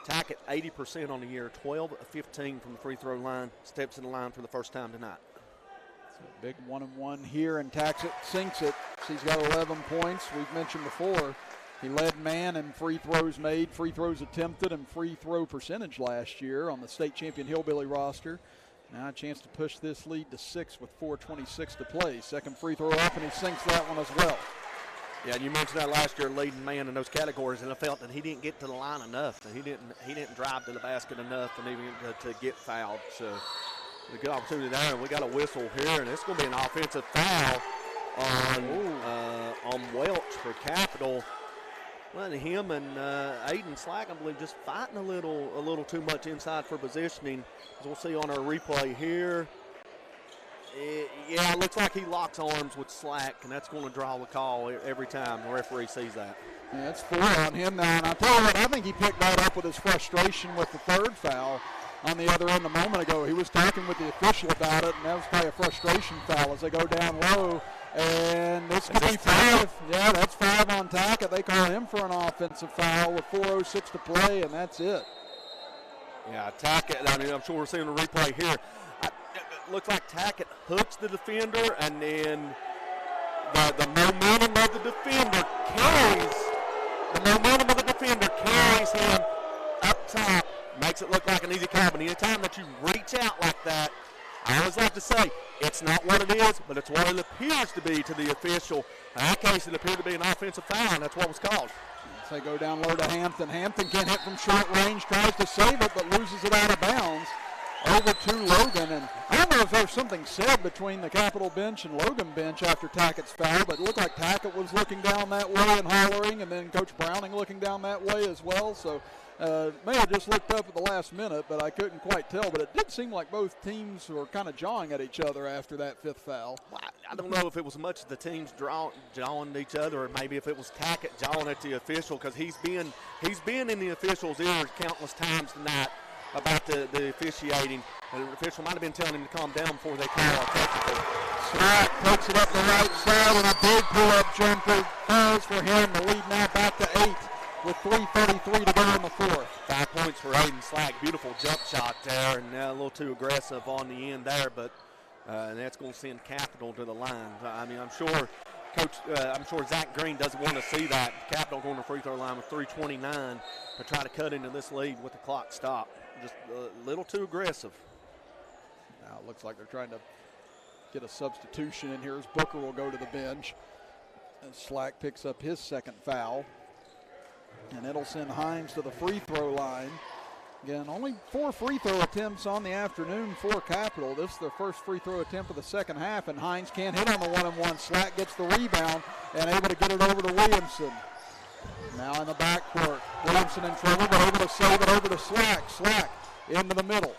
B: Tackett 80% on the year, 12 of 15 from the free throw line. Steps in the line for the first time tonight.
A: Big 1-and-1 here, and Tackett sinks it. He's got 11 points. We've mentioned before he led man in free throws made, free throws attempted, and free throw percentage last year on the state champion Hillbilly roster. Now a chance to push this lead to 6 with 4:26 to play. Second free throw up, and he sinks that one as well.
B: Yeah, and you mentioned that last year, leading man in those categories, and I felt that he didn't get to the line enough, and he didn't drive to the basket enough, and even to get fouled. So. A good opportunity there, and we got a whistle here, and it's going to be an offensive foul on Welch for Capital. Well, him and Aiden Slack, I believe, just fighting a little too much inside for positioning, as we'll see on our replay here. It looks like he locks arms with Slack, and that's going to draw the call every time the referee sees that.
A: Yeah, it's 4 on him now, and I'll tell you what, I think he picked that up with his frustration with the third foul. On the other end a moment ago, he was talking with the official about it, and that was probably a frustration foul as they go down low. And this could be 5. Yeah, that's 5 on Tackett. They call him for an offensive foul with 4:06 to play, and that's it.
B: Yeah, Tackett, I mean, I'm sure we're seeing a replay here. It looks like Tackett hooks the defender, and then the momentum of the defender carries him up top. Makes it look like an easy call, but anytime that you reach out like that, I always like to say, it's not what it is, but it's what it appears to be to the official. In that case, it appeared to be an offensive foul, and that's what was called.
A: So they go down low to Hampton. Hampton can't hit from short range, tries to save it, but loses it out of bounds. Over to Logan, and I don't know if there's something said between the Capital bench and Logan bench after Tackett's foul, but it looked like Tackett was looking down that way and hollering, and then Coach Browning looking down that way as well. So may have just looked up at the last minute, but I couldn't quite tell. But it did seem like both teams were kind of jawing at each other after that 5th foul.
B: Well, I don't know if it was much of the teams jawing at each other, or maybe if it was Tackett jawing at the official, because he's been in the official's ears countless times tonight about the officiating. And the official might have been telling him to calm down before they call a technical.
A: Slack takes it up the right side, and a big pull-up jumper falls for him. The lead now back to 8 with 3:33 to go in the fourth.
B: 5 points for Aiden Slack. Beautiful jump shot there, and a little too aggressive on the end there, but that's going to send Capital to the line. I mean, I'm sure Zach Green doesn't want to see that. Capital going to free throw line with 3:29 to try to cut into this lead with the clock stopped. Just a little too aggressive.
A: Now it looks like they're trying to get a substitution in here as Booker will go to the bench. And Slack picks up his second foul. And it'll send Hines to the free throw line. Again, only 4 free throw attempts on the afternoon for Capital. This is their first free throw attempt of the second half, and Hines can't hit on the 1-and-1. Slack gets the rebound and able to get it over to Williamson. Now in the backcourt, Williamson in trouble, but able to save it over to Slack. Slack into the middle,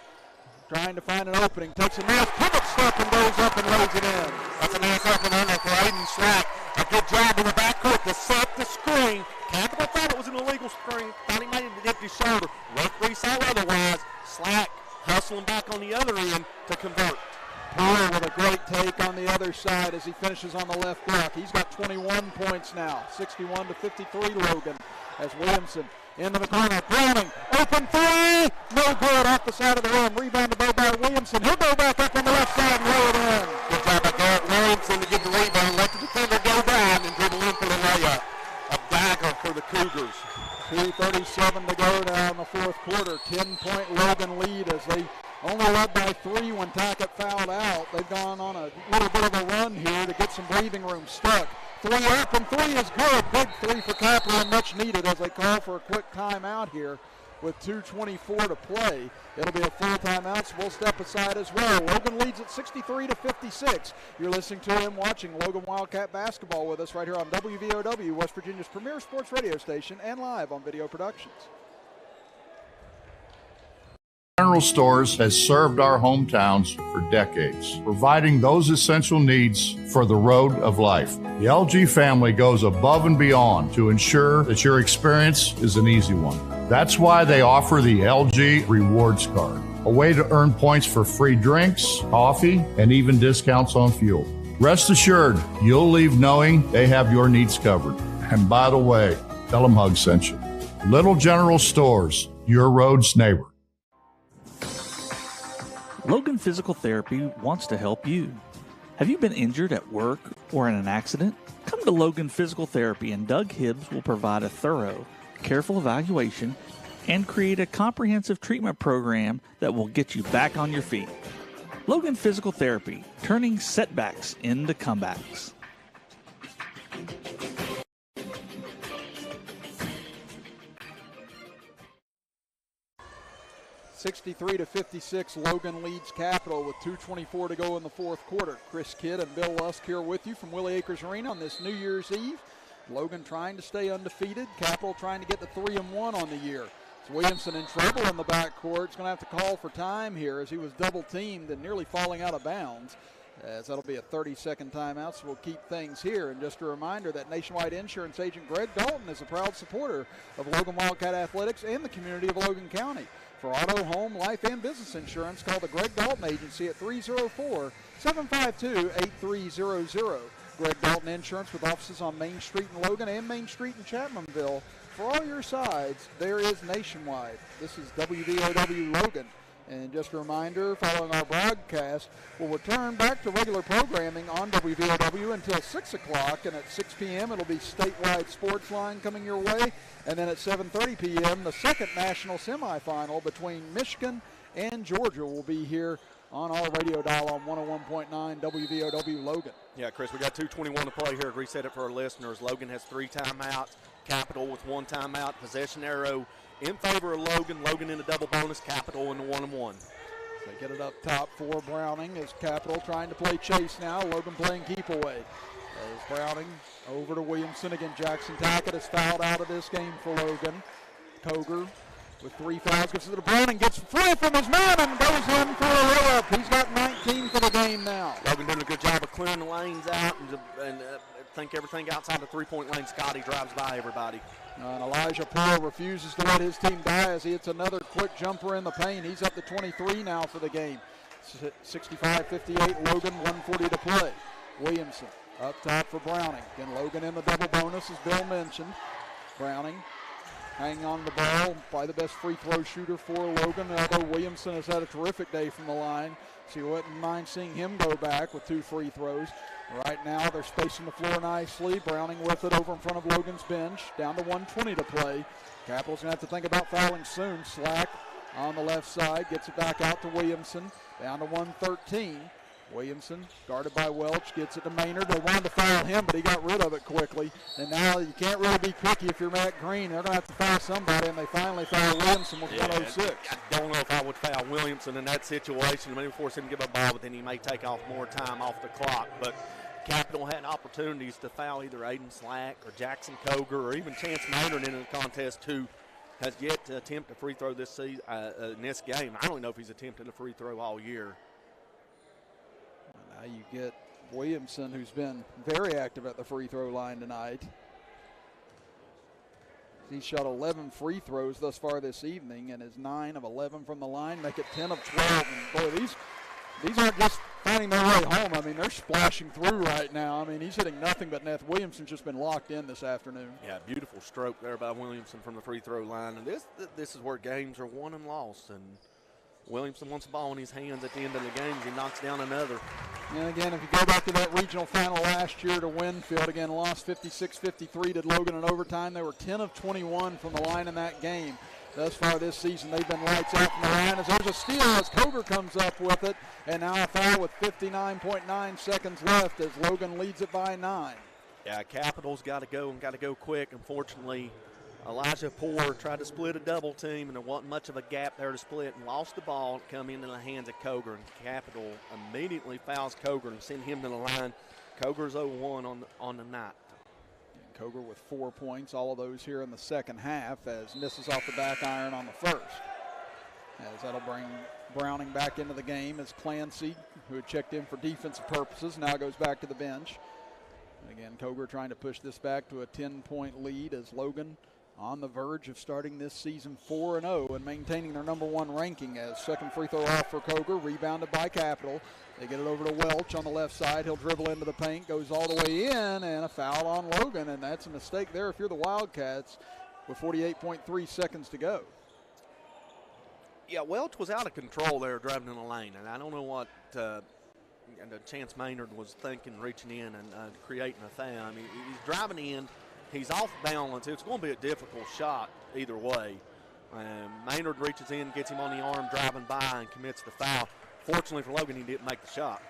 A: trying to find an opening. Takes a nice pivot step and goes up and lays it in.
B: That's a nice opening for Aiden Slack. A good job in the backcourt to set the screen. Capital thought it was an illegal screen. Thought he made it to empty shoulder. Referee saw otherwise. Slack hustling back on the other end to convert.
A: Poole with a great take on the other side as he finishes on the left block. He's got 21 points now, 61-53 Logan, as Williamson into the corner. Browning, open three, no good, off the side of the rim. Rebounded by Williamson. He'll go back up on the left side and lay it in.
B: Good job by Garrett Williamson to get the rebound, let the defender go down and dribble in for the layup. A dagger for the Cougars.
A: 2:37 to go now in the fourth quarter. 10-point Logan lead as they only led by 3 when Tackett fouled out. They've gone on a little bit of a run here to get some breathing room. Stuck. 3 up and 3 is good. Big 3 for Capital and much needed as they call for a quick timeout here with 2:24 to play. It'll be a full timeout, so we'll step aside as well. Logan leads at 63-56. You're listening to and watching Logan Wildcat basketball with us right here on WVOW, West Virginia's premier sports radio station, and live on Video Productions.
D: General Stores has served our hometowns for decades, providing those essential needs for the road of life. The LG family goes above and beyond to ensure that your experience is an easy one. That's why they offer the LG Rewards Card, a way to earn points for free drinks, coffee, and even discounts on fuel. Rest assured, you'll leave knowing they have your needs covered. And by the way, tell them Hug sent you. Little General Stores, your road's neighbor.
O: Logan Physical Therapy wants to help you. Have you been injured at work or in an accident? Come to Logan Physical Therapy and Doug Hibbs will provide a thorough, careful evaluation and create a comprehensive treatment program that will get you back on your feet. Logan Physical Therapy, turning setbacks into comebacks.
A: 63-56, Logan leads Capital with 2:24 to go in the fourth quarter. Chris Kidd and Bill Lusk here with you from Willie Acres Arena on this New Year's Eve. Logan trying to stay undefeated. Capital trying to get the 3-1 on the year. It's Williamson in trouble in the backcourt. He's going to have to call for time here as he was double teamed and nearly falling out of bounds. As that'll be a 30-second timeout, so we'll keep things here. And just a reminder that Nationwide Insurance agent Greg Dalton is a proud supporter of Logan Wildcat Athletics and the community of Logan County. For auto, home, life, and business insurance, call the Greg Dalton Agency at 304-752-8300. Greg Dalton Insurance with offices on Main Street in Logan and Main Street in Chapmanville. For all your sides, there is Nationwide. This is WVOW Logan. And just a reminder, following our broadcast, we'll return back to regular programming on WVOW until 6 o'clock. And at 6 p.m., it'll be statewide sports line coming your way. And then at 7:30 p.m., the second national semifinal between Michigan and Georgia will be here on our radio dial on 101.9 WVOW Logan.
B: Yeah, Chris, we got 2:21 to play here. Reset it for our listeners. Logan has 3 timeouts. Capital with 1 timeout. Possession arrow in favor of Logan. Logan in the double bonus. Capital in the 1-1.
A: They get it up top for Browning as Capital trying to play chase now. Logan playing keep away. As Browning over to Williamson. Again, Jackson Tackett is fouled out of this game for Logan. Coger with 3 fouls. Gets it to Browning. Gets free from his man and goes in for a layup. He's got 19 for the game now.
B: Logan doing a good job of clearing the lanes out and think everything outside the 3-point lane. Scotty drives by everybody.
A: And Elijah Poole refuses to let his team die as he hits another quick jumper in the paint. He's up to 23 now for the game. 65-58 Logan, 1:40 to play. Williamson up top for Browning. Again, Logan in the double bonus, as Bill mentioned. Browning hanging on the ball. Probably the best free throw shooter for Logan, although Williamson has had a terrific day from the line. So you wouldn't mind seeing him go back with 2 free throws. Right now they're spacing the floor nicely. Browning with it over in front of Logan's bench. Down to 1:20 to play. Capitals going to have to think about fouling soon. Slack on the left side, gets it back out to Williamson. Down to 1:13. Williamson, guarded by Welch, gets it to Maynard. They wanted to foul him, but he got rid of it quickly. And now you can't really be picky if you're Matt Green. They're going to have to foul somebody, and they finally foul Williamson with 1:06.
B: I don't know if I would foul Williamson in that situation. Maybe force him to give a ball, but then he may take off more time off the clock. But Capital had opportunities to foul either Aiden Slack or Jackson Coger or even Chance Maynard in the contest, who has yet to attempt a free throw this season, in this game. I don't know if he's attempted a free throw all year.
A: Now you get Williamson, who's been very active at the free throw line tonight. He's shot 11 free throws thus far this evening, and is 9 of 11 from the line, make it 10 of 12. And boy, these aren't just finding their way home. I mean, they're splashing through right now. I mean, he's hitting nothing but net. Williamson's just been locked in this afternoon.
B: Yeah, beautiful stroke there by Williamson from the free throw line. And this is where games are won and lost. And Williamson wants the ball in his hands at the end of the game. He knocks down another.
A: And again, if you go back to that regional final last year to Winfield, again, lost 56-53 to Logan in overtime. They were 10 of 21 from the line in that game. Thus far this season, they've been lights out from the line. As there's a steal as Coger comes up with it. And now a foul with 59.9 seconds left as Logan leads it by 9.
B: Yeah, Capital's got to go and got to go quick. Unfortunately, Elijah Poore tried to split a double team, and there wasn't much of a gap there to split, and lost the ball, come into the hands of Coger, and Capital immediately fouls Coger and send him to the line. Coger's 0-1 on the night.
A: Coger with 4 points, all of those here in the second half, as misses off the back iron on the first. As that'll bring Browning back into the game as Clancy, who had checked in for defensive purposes, now goes back to the bench. And again, Coger trying to push this back to a 10-point lead as Logan on the verge of starting this season 4-0 and maintaining their #1 ranking. As second free throw off for Coger, rebounded by Capital. They get it over to Welch on the left side. He'll dribble into the paint, goes all the way in, and a foul on Logan, and that's a mistake there if you're the Wildcats with 48.3 seconds to go.
B: Yeah, Welch was out of control there driving in the lane, and I don't know what Chance Maynard was thinking, reaching in and creating a foul. I mean, he's driving in. He's off balance. It's going to be a difficult shot either way. Maynard reaches in, gets him on the arm, driving by, and commits the foul. Fortunately for Logan, he didn't make the shot.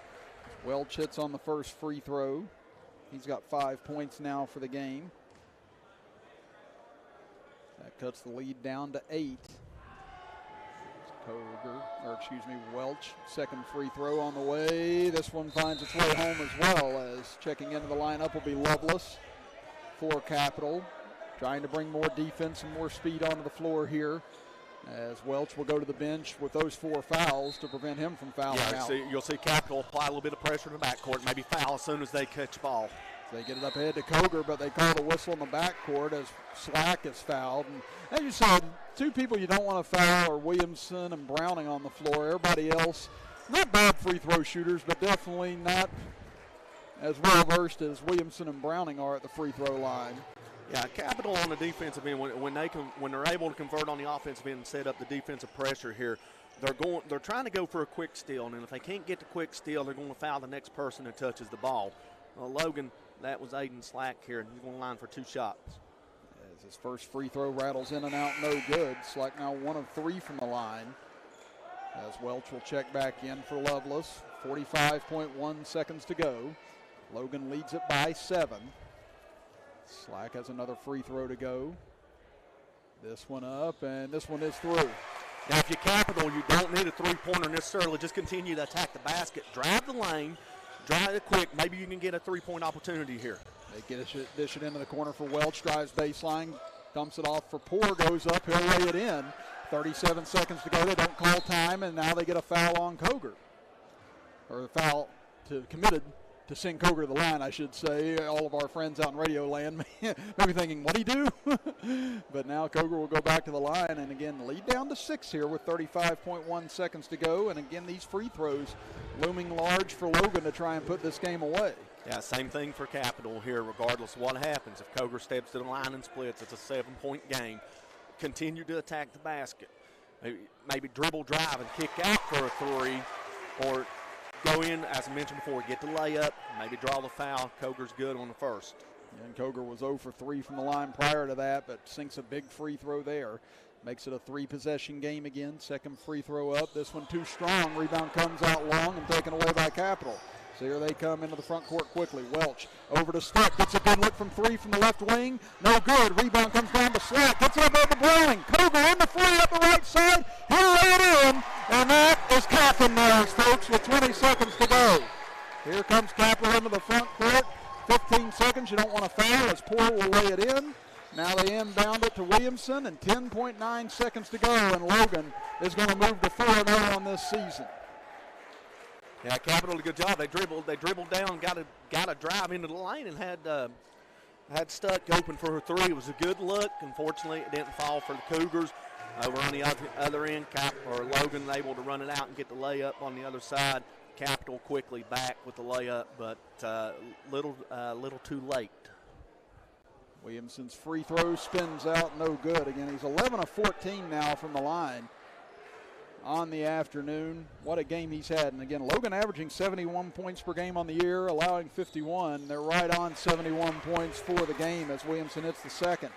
A: Welch hits on the first free throw. He's got 5 points now for the game. That cuts the lead down to 8. Welch, second free throw on the way. This one finds its way home as well, as checking into the lineup will be Lovelace for Capital, trying to bring more defense and more speed onto the floor here, as Welch will go to the bench with those 4 fouls to prevent him from fouling out.
B: You'll see Capital apply a little bit of pressure in the backcourt, maybe foul as soon as they catch the ball.
A: They get it up ahead to Coger, but they call the whistle in the backcourt as Slack is fouled. And as you said, 2 people you don't want to foul are Williamson and Browning on the floor. Everybody else, not bad free throw shooters, but definitely not as well versed as Williamson and Browning are at the free throw line.
B: Yeah, Capital on the defensive end, when they're able to convert on the offensive end and set up the defensive pressure here, they're trying to go for a quick steal, and if they can't get the quick steal, they're going to foul the next person that touches the ball. Logan, that was Aiden Slack here, and he's going to line for 2 shots.
A: As his first free throw rattles in and out, no good. Slack now 1 of 3 from the line. As Welch will check back in for Lovelace. 45.1 seconds to go. Logan leads it by 7. Slack has another free throw to go. This one up, and this one is through.
B: Now, if you're Capital, you don't need a three-pointer necessarily. Just continue to attack the basket. Drive the lane. Drive it quick. Maybe you can get a 3-point opportunity here.
A: They dish it into the corner for Welch. Drives baseline. Dumps it off for Poore. Goes up. He'll lay it in. 37 seconds to go. They don't call time, and now they get a foul on Coger. Or a foul committed to send Coger to the line, I should say. All of our friends out in radio land may be thinking, what'd he do? But now Coger will go back to the line, and again, lead down to 6 here with 35.1 seconds to go. And again, these free throws looming large for Logan to try and put this game away.
B: Yeah, same thing for Capital here, regardless of what happens. If Coger steps to the line and splits, it's a 7-point game. continue to attack the basket. Maybe dribble, drive, and kick out for a three, or go in, as I mentioned before, get the layup, maybe draw the foul. Cougars good on the first.
A: And Cogar was 0 for 3 from the line prior to that, but sinks a big free throw there. Makes it a 3-possession game again. Second free throw up. This one too strong. Rebound comes out long and taken away by Capital. So here they come into the front court quickly. Welch over to Stick. Gets a good look from 3 from the left wing. No good. Rebound comes down to Slack. Gets it up over Browning. Cogar in the free up the right side. He'll lay it in. And that is Captain Mills, folks, with 20 seconds to go. Here comes Capital into the front court. 15 seconds. You don't want to foul as Poole will lay it in. Now they inbound it to Williamson, and 10.9 seconds to go, and Logan is going to move to 4-0 on this season.
B: Yeah, Capital did a good job. They dribbled down, got a drive into the lane, and had Stuck open for her three. It was a good look. Unfortunately, it didn't fall for the Cougars. Over on the other end, Logan able to run it out and get the layup on the other side. Capital quickly back with the layup, but little too late.
A: Williamson's free throw spins out, no good. Again, he's 11 of 14 now from the line on the afternoon. What a game he's had. And again, Logan averaging 71 points per game on the year, allowing 51. They're right on 71 points for the game as Williamson hits the second.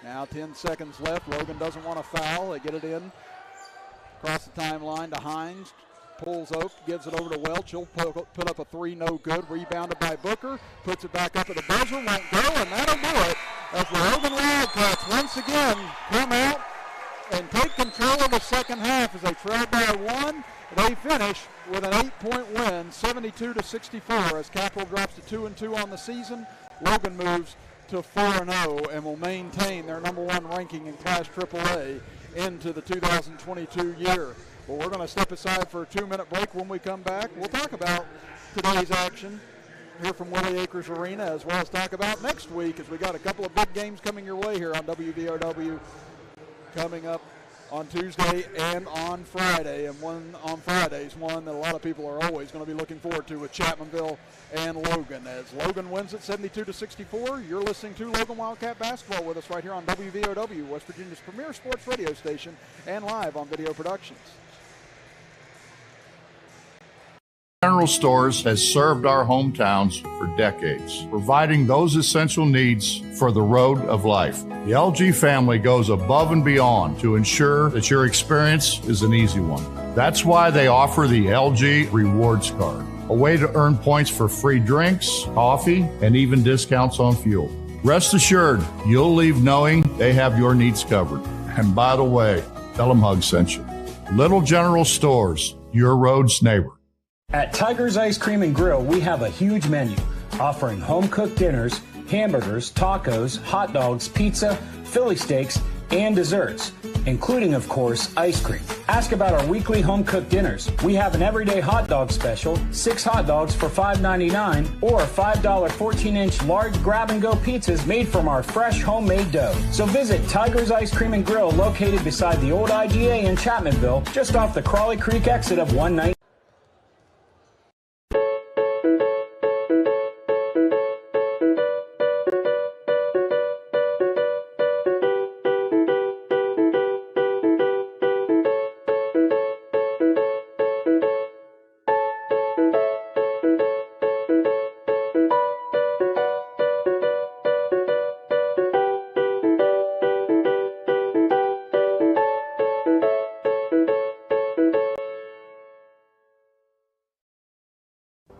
A: Now 10 seconds left. Logan doesn't want to foul. They get it in across the timeline to Hines. Pulls up, gives it over to Welch. He'll put up a three, no good. Rebounded by Booker. Puts it back up at the buzzer, won't go, and that'll do it. As the Logan Wildcats once again come out and take control of the second half as they trail by 1. They finish with an 8-point win, 72-64, as Capital drops to 2-2 on the season. Logan moves to 4-0 and will maintain their #1 ranking in Class AAA into the 2022 year. But we're going to step aside for a 2-minute break. When we come back, we'll talk about today's action here from Willie Acres Arena, as well as talk about next week, as we got a couple of big games coming your way here on WVOW coming up on Tuesday and on Friday. And one on Friday is one that a lot of people are always going to be looking forward to with Chapmanville and Logan. As Logan wins it 72-64, you're listening to Logan Wildcat Basketball with us right here on WVOW, West Virginia's premier sports radio station, and live on Video Productions.
D: General Stores has served our hometowns for decades, providing those essential needs for the road of life. The LG family goes above and beyond to ensure that your experience is an easy one. That's why they offer the LG Rewards Card, a way to earn points for free drinks, coffee, and even discounts on fuel. Rest assured, you'll leave knowing they have your needs covered. And by the way, tell them Hug sent you. Little General Stores, your road's neighbor.
E: At Tiger's Ice Cream and Grill, we have a huge menu offering home-cooked dinners, hamburgers, tacos, hot dogs, pizza, Philly steaks, and desserts, including, of course, ice cream. Ask about our weekly home-cooked dinners. We have an everyday hot dog special, 6 hot dogs for $5.99, or $5 14-inch large grab-and-go pizzas made from our fresh homemade dough. So visit Tiger's Ice Cream and Grill, located beside the old IGA in Chapmanville, just off the Crawley Creek exit of 119.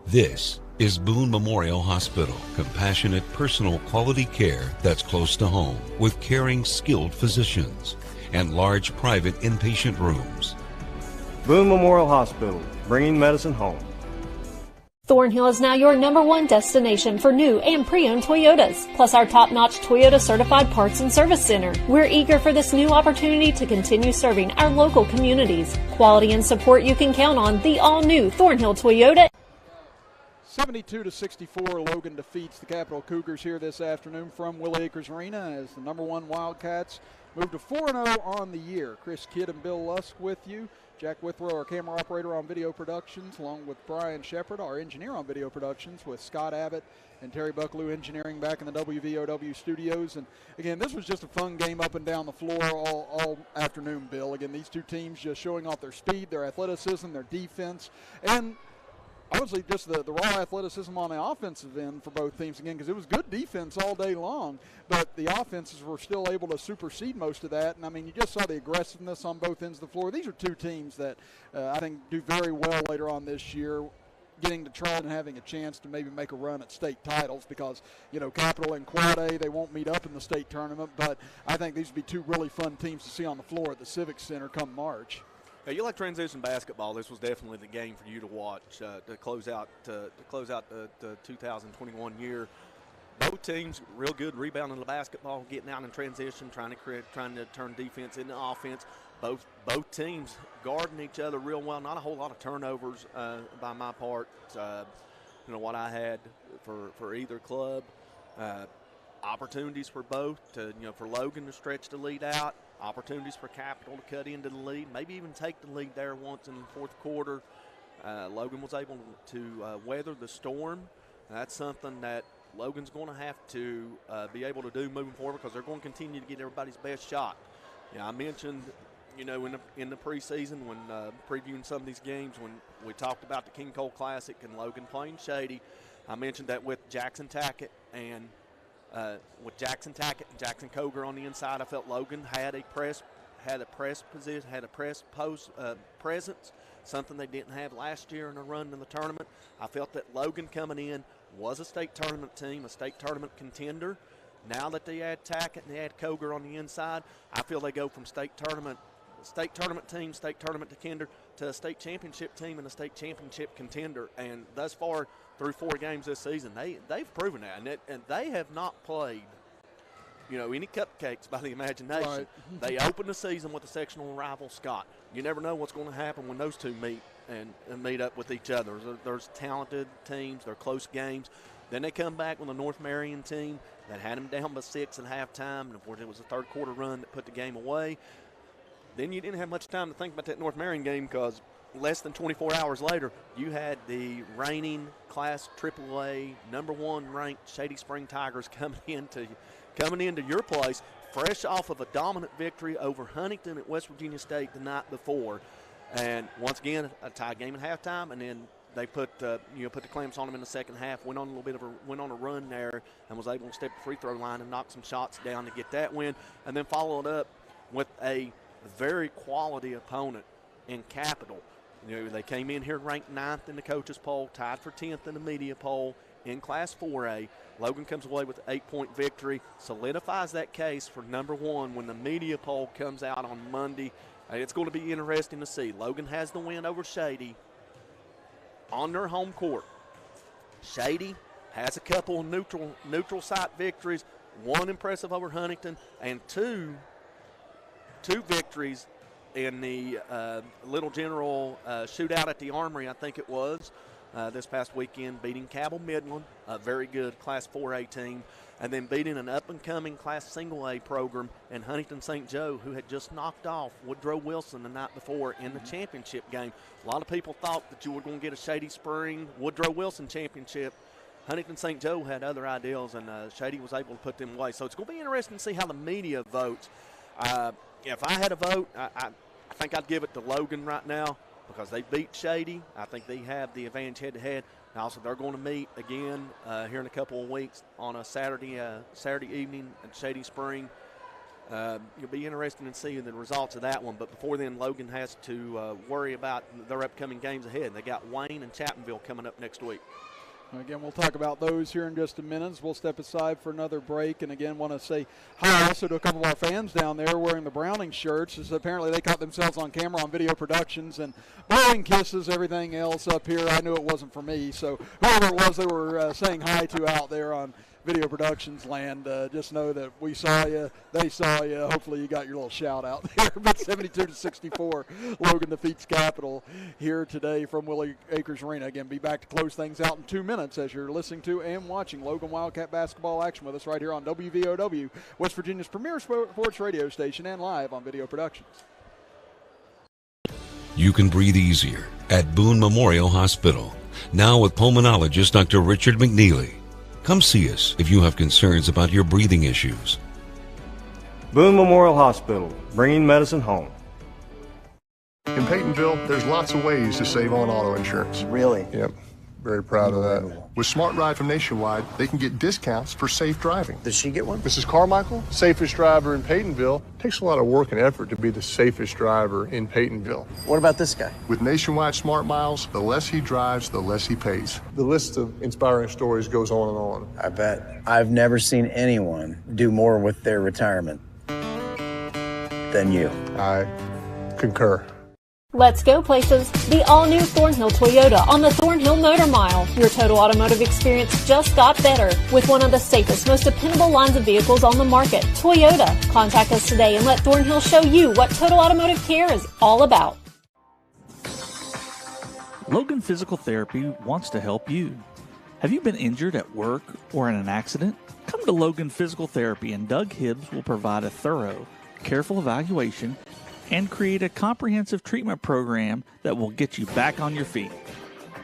L: This is Boone Memorial Hospital, compassionate personal quality care that's close to home, with caring skilled physicians and large private inpatient rooms.
M: Boone Memorial Hospital, bringing medicine home.
N: Thornhill is now your #1 destination for new and pre-owned Toyotas, plus our top-notch Toyota certified parts and service center. We're eager for this new opportunity to continue serving our local communities. Quality and support you can count on. The all-new Thornhill Toyota.
A: 72-64, Logan defeats the Capital Cougars here this afternoon from Willie Acres Arena as the #1 Wildcats move to 4-0 on the year. Chris Kidd and Bill Lusk with you. Jack Withrow, our camera operator on Video Productions, along with Brian Shepard, our engineer on Video Productions, with Scott Abbott and Terry Buckaloo engineering back in the WVOW studios. And, again, this was just a fun game up and down the floor all afternoon, Bill. Again, these two teams just showing off their speed, their athleticism, their defense, and honestly, just the raw athleticism on the offensive end for both teams again, because it was good defense all day long, but the offenses were still able to supersede most of that. And, I mean, you just saw the aggressiveness on both ends of the floor. These are two teams that I think do very well later on this year, getting to try and having a chance to maybe make a run at state titles because, you know, Capital and Quad A, they won't meet up in the state tournament, but I think these would be two really fun teams to see on the floor at the Civic Center come March.
B: Yeah, you like transition basketball. This was definitely the game for you to watch to close out the 2021 year. Both teams real good rebounding the basketball, getting out in transition, trying to turn defense into offense. Both teams guarding each other real well. Not a whole lot of turnovers by my part. What I had for either club. Opportunities for both for Logan to stretch the lead out. Opportunities for Capital to cut into the lead, maybe even take the lead there once in the fourth quarter. Logan was able to weather the storm. That's something that Logan's going to have to be able to do moving forward because they're going to continue to get everybody's best shot. I mentioned, in the preseason when previewing some of these games when we talked about the King Cole Classic and Logan playing Shady, I mentioned that with Jackson Tackett and Jackson Cogar on the inside, I felt Logan had a press position, had a press post presence, something they didn't have last year in a run in the tournament. I felt that Logan coming in was a state tournament team, a state tournament contender. Now that they add Tackett and they add Cogar on the inside, I feel they go from state tournament team, state tournament contender, to a state championship team and a state championship contender. And thus far, through 4 games this season, they've proven that. And they have not played, any cupcakes by the imagination.
A: Right.
B: They opened the season with a sectional rival, Scott. You never know what's going to happen when those two meet and meet up with each other. There's talented teams. They're close games. Then they come back with a North Marion team that had them down by 6 at halftime. And, of course, it was a third quarter run that put the game away. Then you didn't have much time to think about that North Marion game because less than 24 hours later, you had the reigning Class AAA #1 ranked Shady Spring Tigers coming into your place, fresh off of a dominant victory over Huntington at West Virginia State the night before. And once again, a tie game at halftime, and then they put the clamps on them in the second half. Went on a run there, and was able to step the free throw line and knock some shots down to get that win, and then followed up with a very quality opponent in Capital. They came in here ranked 9th in the coaches poll, tied for 10th in the media poll in Class 4A. Logan comes away with an 8-point victory, solidifies that case for #1 when the media poll comes out on Monday. It's going to be interesting to see. Logan has the win over Shady on their home court. Shady has a couple of neutral site victories, one impressive over Huntington, and two victories in the Little General shootout at the Armory, I think it was, this past weekend, beating Cabell Midland, a very good Class 4A team, and then beating an up-and-coming Class Single A program in Huntington St. Joe, who had just knocked off Woodrow Wilson the night before in the championship game. A lot of people thought that you were going to get a Shady Spring Woodrow Wilson championship. Huntington St. Joe had other ideals, and Shady was able to put them away. So it's going to be interesting to see how the media votes. If I had a vote, I think I'd give it to Logan right now because they beat Shady. I think they have the advantage head-to-head. And also, they're going to meet again here in a couple of weeks on a Saturday evening at Shady Spring. It'll be interesting to see the results of that one. But before then, Logan has to worry about their upcoming games ahead. They got Wayne and Chapmanville coming up next week.
A: Again, we'll talk about those here in just a minute. We'll step aside for another break. And, again, want to say hi also to a couple of our fans down there wearing the Browning shirts. As apparently they caught themselves on camera on Video Productions and blowing kisses, everything else up here. I knew it wasn't for me. So whoever it was they were saying hi to out there on Video Productions land, just know that we saw you, they saw you. Hopefully you got your little shout out there. But 72-64, Logan defeats Capital here today from Willie Acres Arena. Again, be back to close things out in 2 minutes as you're listening to and watching Logan Wildcat basketball action with us right here on WVOW, West Virginia's premier sports radio station, and live on Video Productions.
L: You can breathe easier at Boone Memorial Hospital, now with pulmonologist Dr. Richard McNeely. Come see us if you have concerns about your breathing issues.
M: Boone Memorial Hospital, bringing medicine home.
H: In Peytonville, there's lots of ways to save on auto insurance.
I: Really?
H: Yep. Very proud of that. With Smart Ride from Nationwide, they can get discounts for safe driving.
I: Does she get one?
H: Mrs. Carmichael, safest driver in Peytonville. Takes a lot of work and effort to be the safest driver in Peytonville.
I: What about this guy?
H: With Nationwide Smart Miles, the less he drives, the less he pays. The list of inspiring stories goes on and on.
I: I bet. I've never seen anyone do more with their retirement than you.
H: I concur.
N: Let's go places. The all-new Thornhill Toyota on the Thornhill Motor Mile. Your total automotive experience just got better with one of the safest, most dependable lines of vehicles on the market. Toyota. Contact us today and let Thornhill show you what total automotive care is all about.
O: Logan Physical Therapy wants to help you. Have you been injured at work or in an accident? Come to Logan Physical Therapy and Doug Hibbs will provide a thorough, careful evaluation and create a comprehensive treatment program that will get you back on your feet.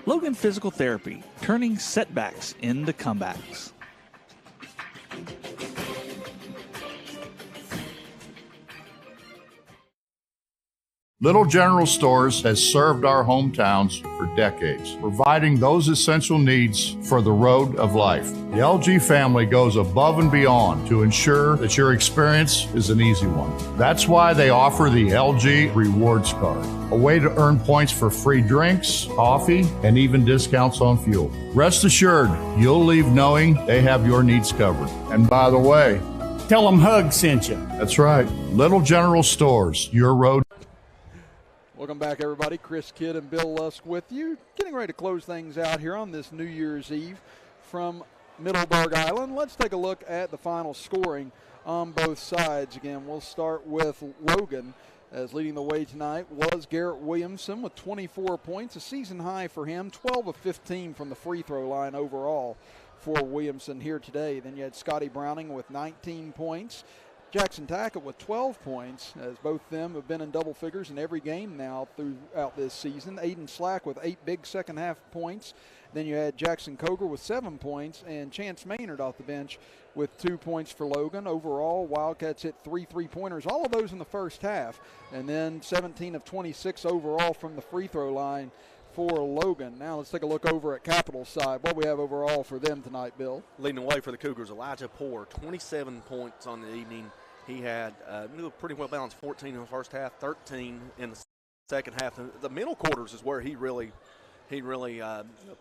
O: Logan Physical Therapy, turning setbacks into comebacks.
D: Little General Stores has served our hometowns for decades, providing those essential needs for the road of life. The LG family goes above and beyond to ensure that your experience is an easy one. That's why they offer the LG Rewards Card, a way to earn points for free drinks, coffee, and even discounts on fuel. Rest assured, you'll leave knowing they have your needs covered. And by the way,
E: tell them Hug sent you.
D: That's right. Little General Stores, your road.
A: Welcome back, everybody. Chris Kidd and Bill Lusk with you. Getting ready to close things out here on this New Year's Eve from Middleburg Island. Let's take a look at the final scoring on both sides. Again, we'll start with Logan, as leading the way tonight was Garrett Williamson with 24 points, a season high for him, 12 of 15 from the free throw line overall for Williamson here today. Then you had Scotty Browning with 19 points. Jackson Tackett with 12 points, as both of them have been in double figures in every game now throughout this season. Aiden Slack with 8 big second half points. Then you had Jackson Coger with 7 points, and Chance Maynard off the bench with 2 points for Logan. Overall, Wildcats hit 3 3-pointers, all of those in the first half, and then 17 of 26 overall from the free throw line for Logan. Now let's take a look over at Capital's side. What we have overall for them tonight, Bill?
B: Leading the way for the Cougars, Elijah Poor, 27 points on the evening. He had pretty well balanced, 14 in the first half, 13 in the second half. The middle quarters is where he really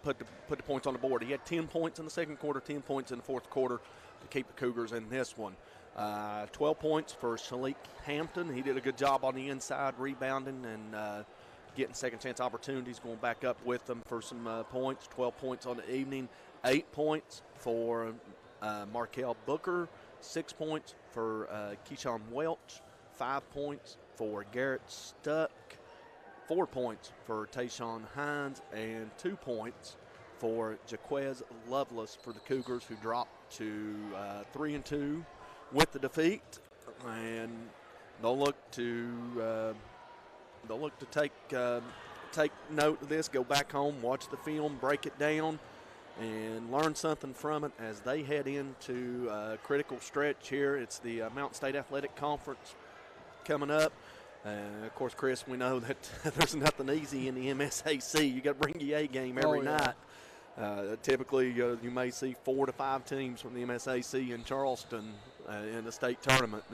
B: put the points on the board. He had 10 points in the second quarter, 10 points in the fourth quarter to keep the Cougars in this one. 12 points for Shalik Hampton. He did a good job on the inside, rebounding and getting second chance opportunities, going back up with them for some points. 12 points on the evening. 8 points for Markel Booker. 6 points for Keyshawn Welch, 5 points for Garrett Stuck, 4 points for Tayshawn Hines, and 2 points for Jaquez Lovelace for the Cougars, who dropped to 3-2 with the defeat, and they'll look to take note of this, go back home, watch the film, break it down, and learn something from it as they head into a critical stretch here. It's the Mountain State Athletic Conference coming up. Of course, Chris, we know that there's nothing easy in the MSAC. You got to bring your A game every night. Typically, you may see 4 to 5 teams from the MSAC in Charleston in the state tournament.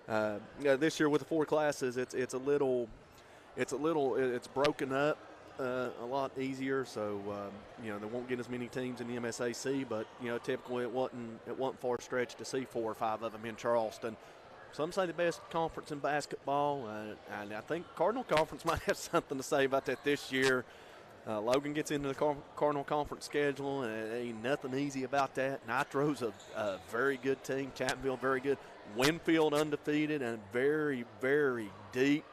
B: And this year with the 4 classes, it's broken up. A lot easier, so they won't get as many teams in the MSAC, but typically it wasn't far stretch to see 4 or 5 of them in Charleston. Some say the best conference in basketball, and I think Cardinal Conference might have something to say about that this year. Logan gets into the Cardinal Conference schedule, and it ain't nothing easy about that. Nitro's a very good team. Chapmanville, very good. Winfield, undefeated, and very, very deep.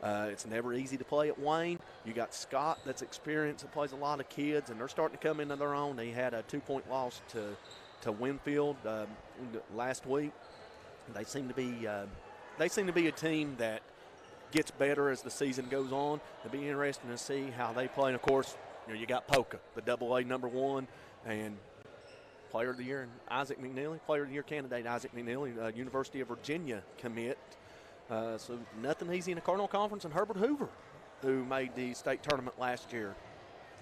B: It's never easy to play at Wayne. You got Scott, that's experienced, that plays a lot of kids, and they're starting to come into their own. They had a 2-point loss to Winfield last week. They seem to be a team that gets better as the season goes on. It'll be interesting to see how they play. And, of course, you got Polka, the AA #1, and Player of the Year, and Isaac McNeely, Player of the Year candidate Isaac McNeely, University of Virginia commit. So nothing easy in the Cardinal Conference, and Herbert Hoover, who made the state tournament last year.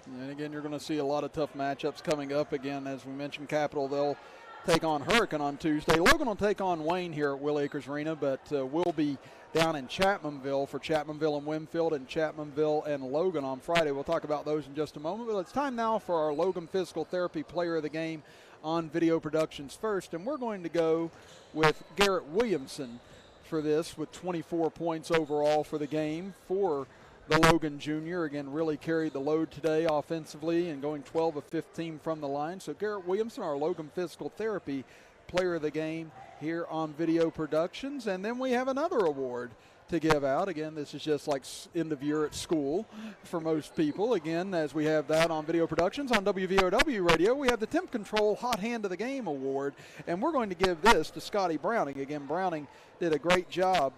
A: And again, you're going to see a lot of tough matchups coming up. Again, as we mentioned, Capital, they'll take on Hurricane on Tuesday. Logan will take on Wayne here at Will Acres Arena, but we'll be down in Chapmanville for Chapmanville and Winfield, and Chapmanville and Logan on Friday. We'll talk about those in just a moment. But it's time now for our Logan Physical Therapy Player of the Game on Video Productions first, and we're going to go with Garrett Williamson for this, with 24 points overall for the game for the Logan Junior. Again, really carried the load today offensively and going 12 of 15 from the line. So Garrett Williamson, our Logan Physical Therapy Player of the Game here on Video Productions. And then we have another award to give out. Again, this is just like end of year at school for most people. Again, as we have that on Video Productions on WVOW Radio, we have the Temp Control Hot Hand of the Game Award, and we're going to give this to Scotty Browning. Again, Browning did a great job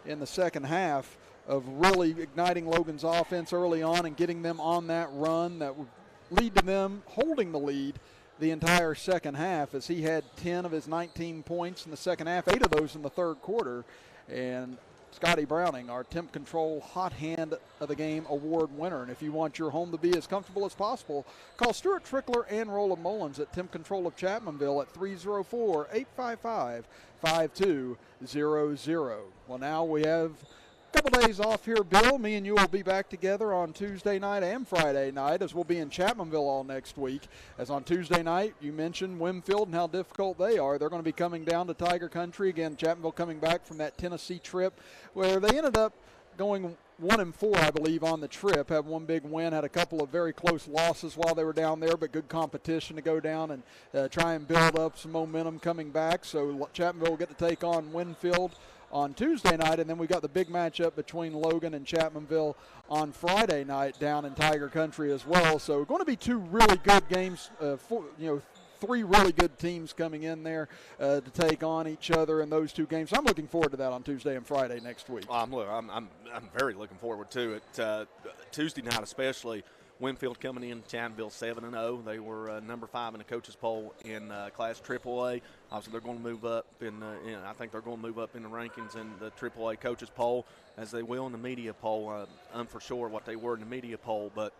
A: in the second half of really igniting Logan's offense early on and getting them on that run that would lead to them holding the lead the entire second half, as he had 10 of his 19 points in the second half, 8 of those in the third quarter. And Scotty Browning, our Temp Control Hot Hand of the Game Award winner. And if you want your home to be as comfortable as possible, call Stuart Trickler and Roland Mullins at Temp Control of Chapmanville at 304-855-5200. Well, now we have a couple days off here, Bill. Me and you will be back together on Tuesday night and Friday night, as we'll be in Chapmanville all next week. As on Tuesday night, you mentioned Winfield and how difficult they are. They're going to be coming down to Tiger Country. Again, Chapmanville coming back from that Tennessee trip where they ended up going 1-4, I believe, on the trip. Had one big win, had a couple of very close losses while they were down there, but good competition to go down and try and build up some momentum coming back. So Chapmanville will get to take on Winfield on Tuesday night, and then we got the big matchup between Logan and Chapmanville on Friday night down in Tiger Country as well. So going to be two really good games, three really good teams coming in there to take on each other in those two games. So I'm looking forward to that on Tuesday and Friday next week.
B: I'm very looking forward to it. Tuesday night especially. Winfield coming in, Chapmanville 7-0. They were number 5 in the coaches poll in Class AAA. Obviously, they're going to move up I think they're going to move up in the rankings in the AAA coaches poll, as they will in the media poll. I'm for sure what they were in the media poll, but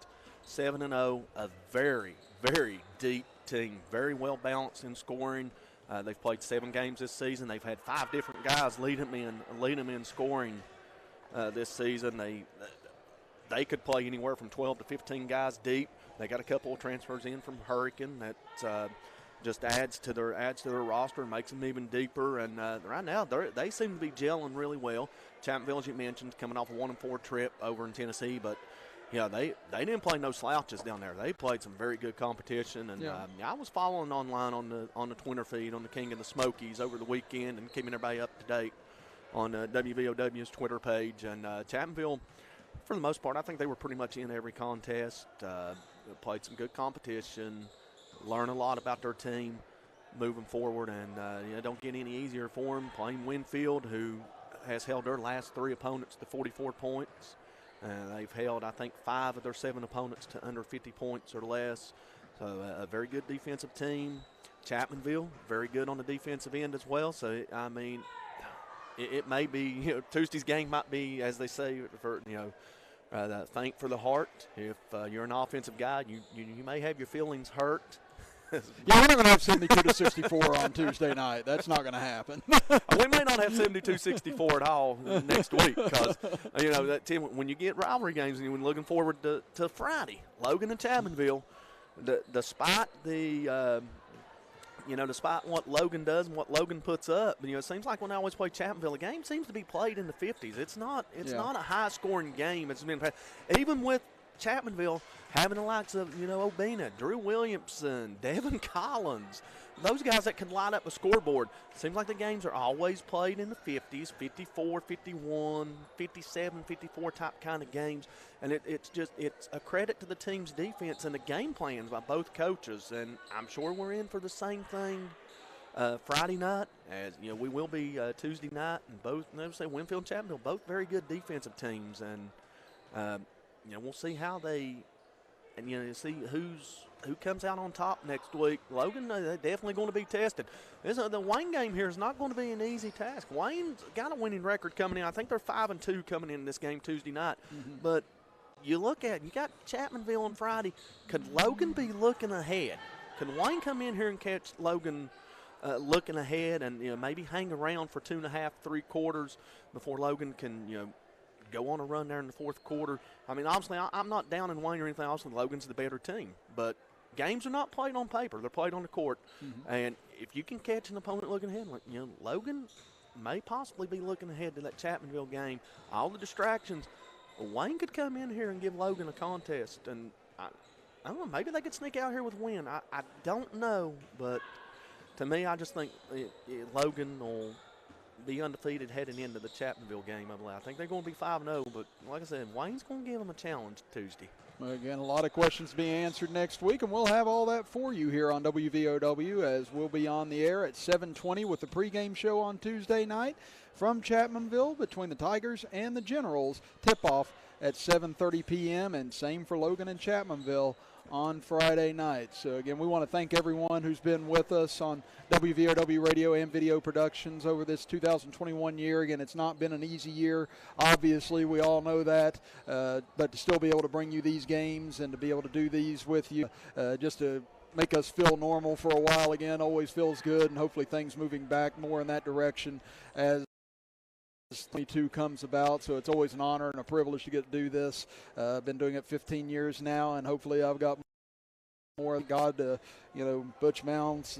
B: 7-0, a very, very deep team, very well balanced in scoring. They've played 7 games this season. They've had 5 different guys lead them in scoring this season. They could play anywhere from 12 to 15 guys deep. They got a couple of transfers in from Hurricane that just adds to their roster and makes them even deeper. And right now they seem to be gelling really well. Chapmanville, as you mentioned, coming off a 1-4 trip over in Tennessee, but they didn't play no slouches down there. They played some very good competition, and I was following online on the Twitter feed on the King of the Smokies over the weekend and keeping everybody up to date on WVOW's Twitter page. And Chapmanville, for the most part, I think they were pretty much in every contest. Played some good competition, learn a lot about their team moving forward, and don't get any easier for them playing Winfield, who has held their last 3 opponents to 44 points. They've held, I think, 5 of their 7 opponents to under 50 points or less. So a very good defensive team. Chapmanville, very good on the defensive end as well. So, I mean, it may be, Tuesday's game might be, as they say, for, think for the heart. If you're an offensive guy, you may have your feelings hurt.
A: Yeah, we're not going to have 72-64 on Tuesday night. That's not going to happen.
B: We may not have 72-64 at all next week, because that team, when you get rivalry games and you're looking forward to Friday, Logan and Chapmanville, despite despite what Logan does and what Logan puts up, it seems like when I always play Chapmanville, a game seems to be played in the 50s. It's not a high-scoring game. It's been even with Chapmanville having the likes of, Obina, Drew Williamson, Devin Collins, those guys that can light up a scoreboard. Seems like the games are always played in the 50s, 54, 51, 57, 54 type kind of games. And it's a credit to the team's defense and the game plans by both coaches. And I'm sure we're in for the same thing Friday night, as you know, we will be Tuesday night, and both, say Winfield and Chapmanville, both very good defensive teams, and we'll see how they, and see who comes out on top next week. Logan, they're definitely going to be tested. The Wayne game here is not going to be an easy task. Wayne's got a winning record coming in. I think they're 5-2 coming in this game Tuesday night, but you look at, you got Chapmanville on Friday. Could Logan be looking ahead? Could Wayne come in here and catch Logan looking ahead and maybe hang around for 2.5, 3 quarters before Logan can go on a run there in the fourth quarter? I mean, obviously, I'm not down in Wayne or anything. Obviously, Logan's the better team, but games are not played on paper; they're played on the court. And if you can catch an opponent looking ahead, Logan may possibly be looking ahead to that Chapmanville game. All the distractions. Wayne could come in here and give Logan a contest, and I don't know, maybe they could sneak out here with a win. I don't know, but to me, I just think Logan will be undefeated heading into the Chapmanville game, I believe. I think they're going to be 5-0, but like I said, Wayne's going to give them a challenge Tuesday.
A: Well, again, a lot of questions being answered next week, and we'll have all that for you here on WVOW as we'll be on the air at 7:20 with the pregame show on Tuesday night from Chapmanville between the Tigers and the Generals. Tip-off at 7:30 p.m. and same for Logan and Chapmanville on Friday night. So, again, we want to thank everyone who's been with us on WVOW radio and video productions over this 2021 year. Again, it's not been an easy year. Obviously, we all know that. But to still be able to bring you these games and to be able to do these with you just to make us feel normal for a while again always feels good, and hopefully things moving back more in that direction as 22 comes about. So it's always an honor and a privilege to get to do this. I've been doing it 15 years now, and hopefully I've got more. God, Butch Mounds,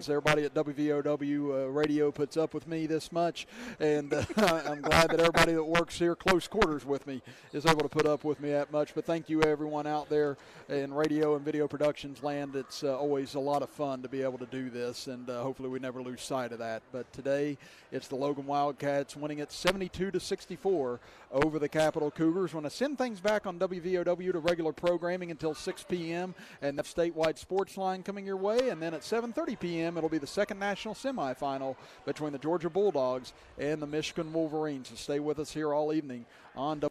A: everybody at WVOW radio puts up with me this much, and I'm glad that everybody that works here close quarters with me is able to put up with me that much. But thank you, everyone out there in radio and video productions land. It's always a lot of fun to be able to do this, and hopefully we never lose sight of that. But today it's the Logan Wildcats winning it 72-64 over the Capital Cougars. When I send things back on WVOW to regular programming until 6 p.m. and that statewide sports line coming your way, and then at 7:30 p.m. it'll be the second national semifinal between the Georgia Bulldogs and the Michigan Wolverines. So stay with us here all evening on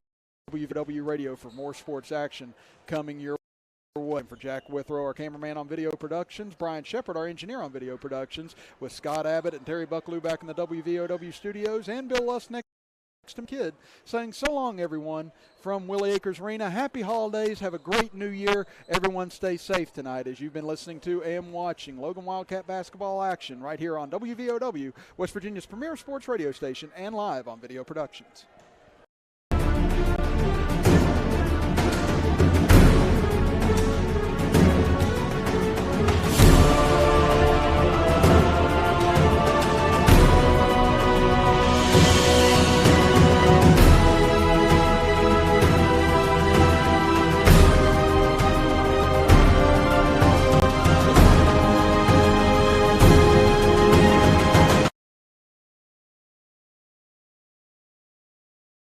A: WVOW Radio for more sports action coming your way. For Jack Withrow, our cameraman on video productions, Brian Shepard, our engineer on video productions, with Scott Abbott and Terry Bucklew back in the WVOW studios, and Bill Lusnick Kid saying so long, everyone, from Willie Acres Arena. Happy holidays. Have a great new year. Everyone stay safe tonight as you've been listening to and watching Logan Wildcat basketball action right here on WVOW, West Virginia's premier sports radio station, and live on video productions.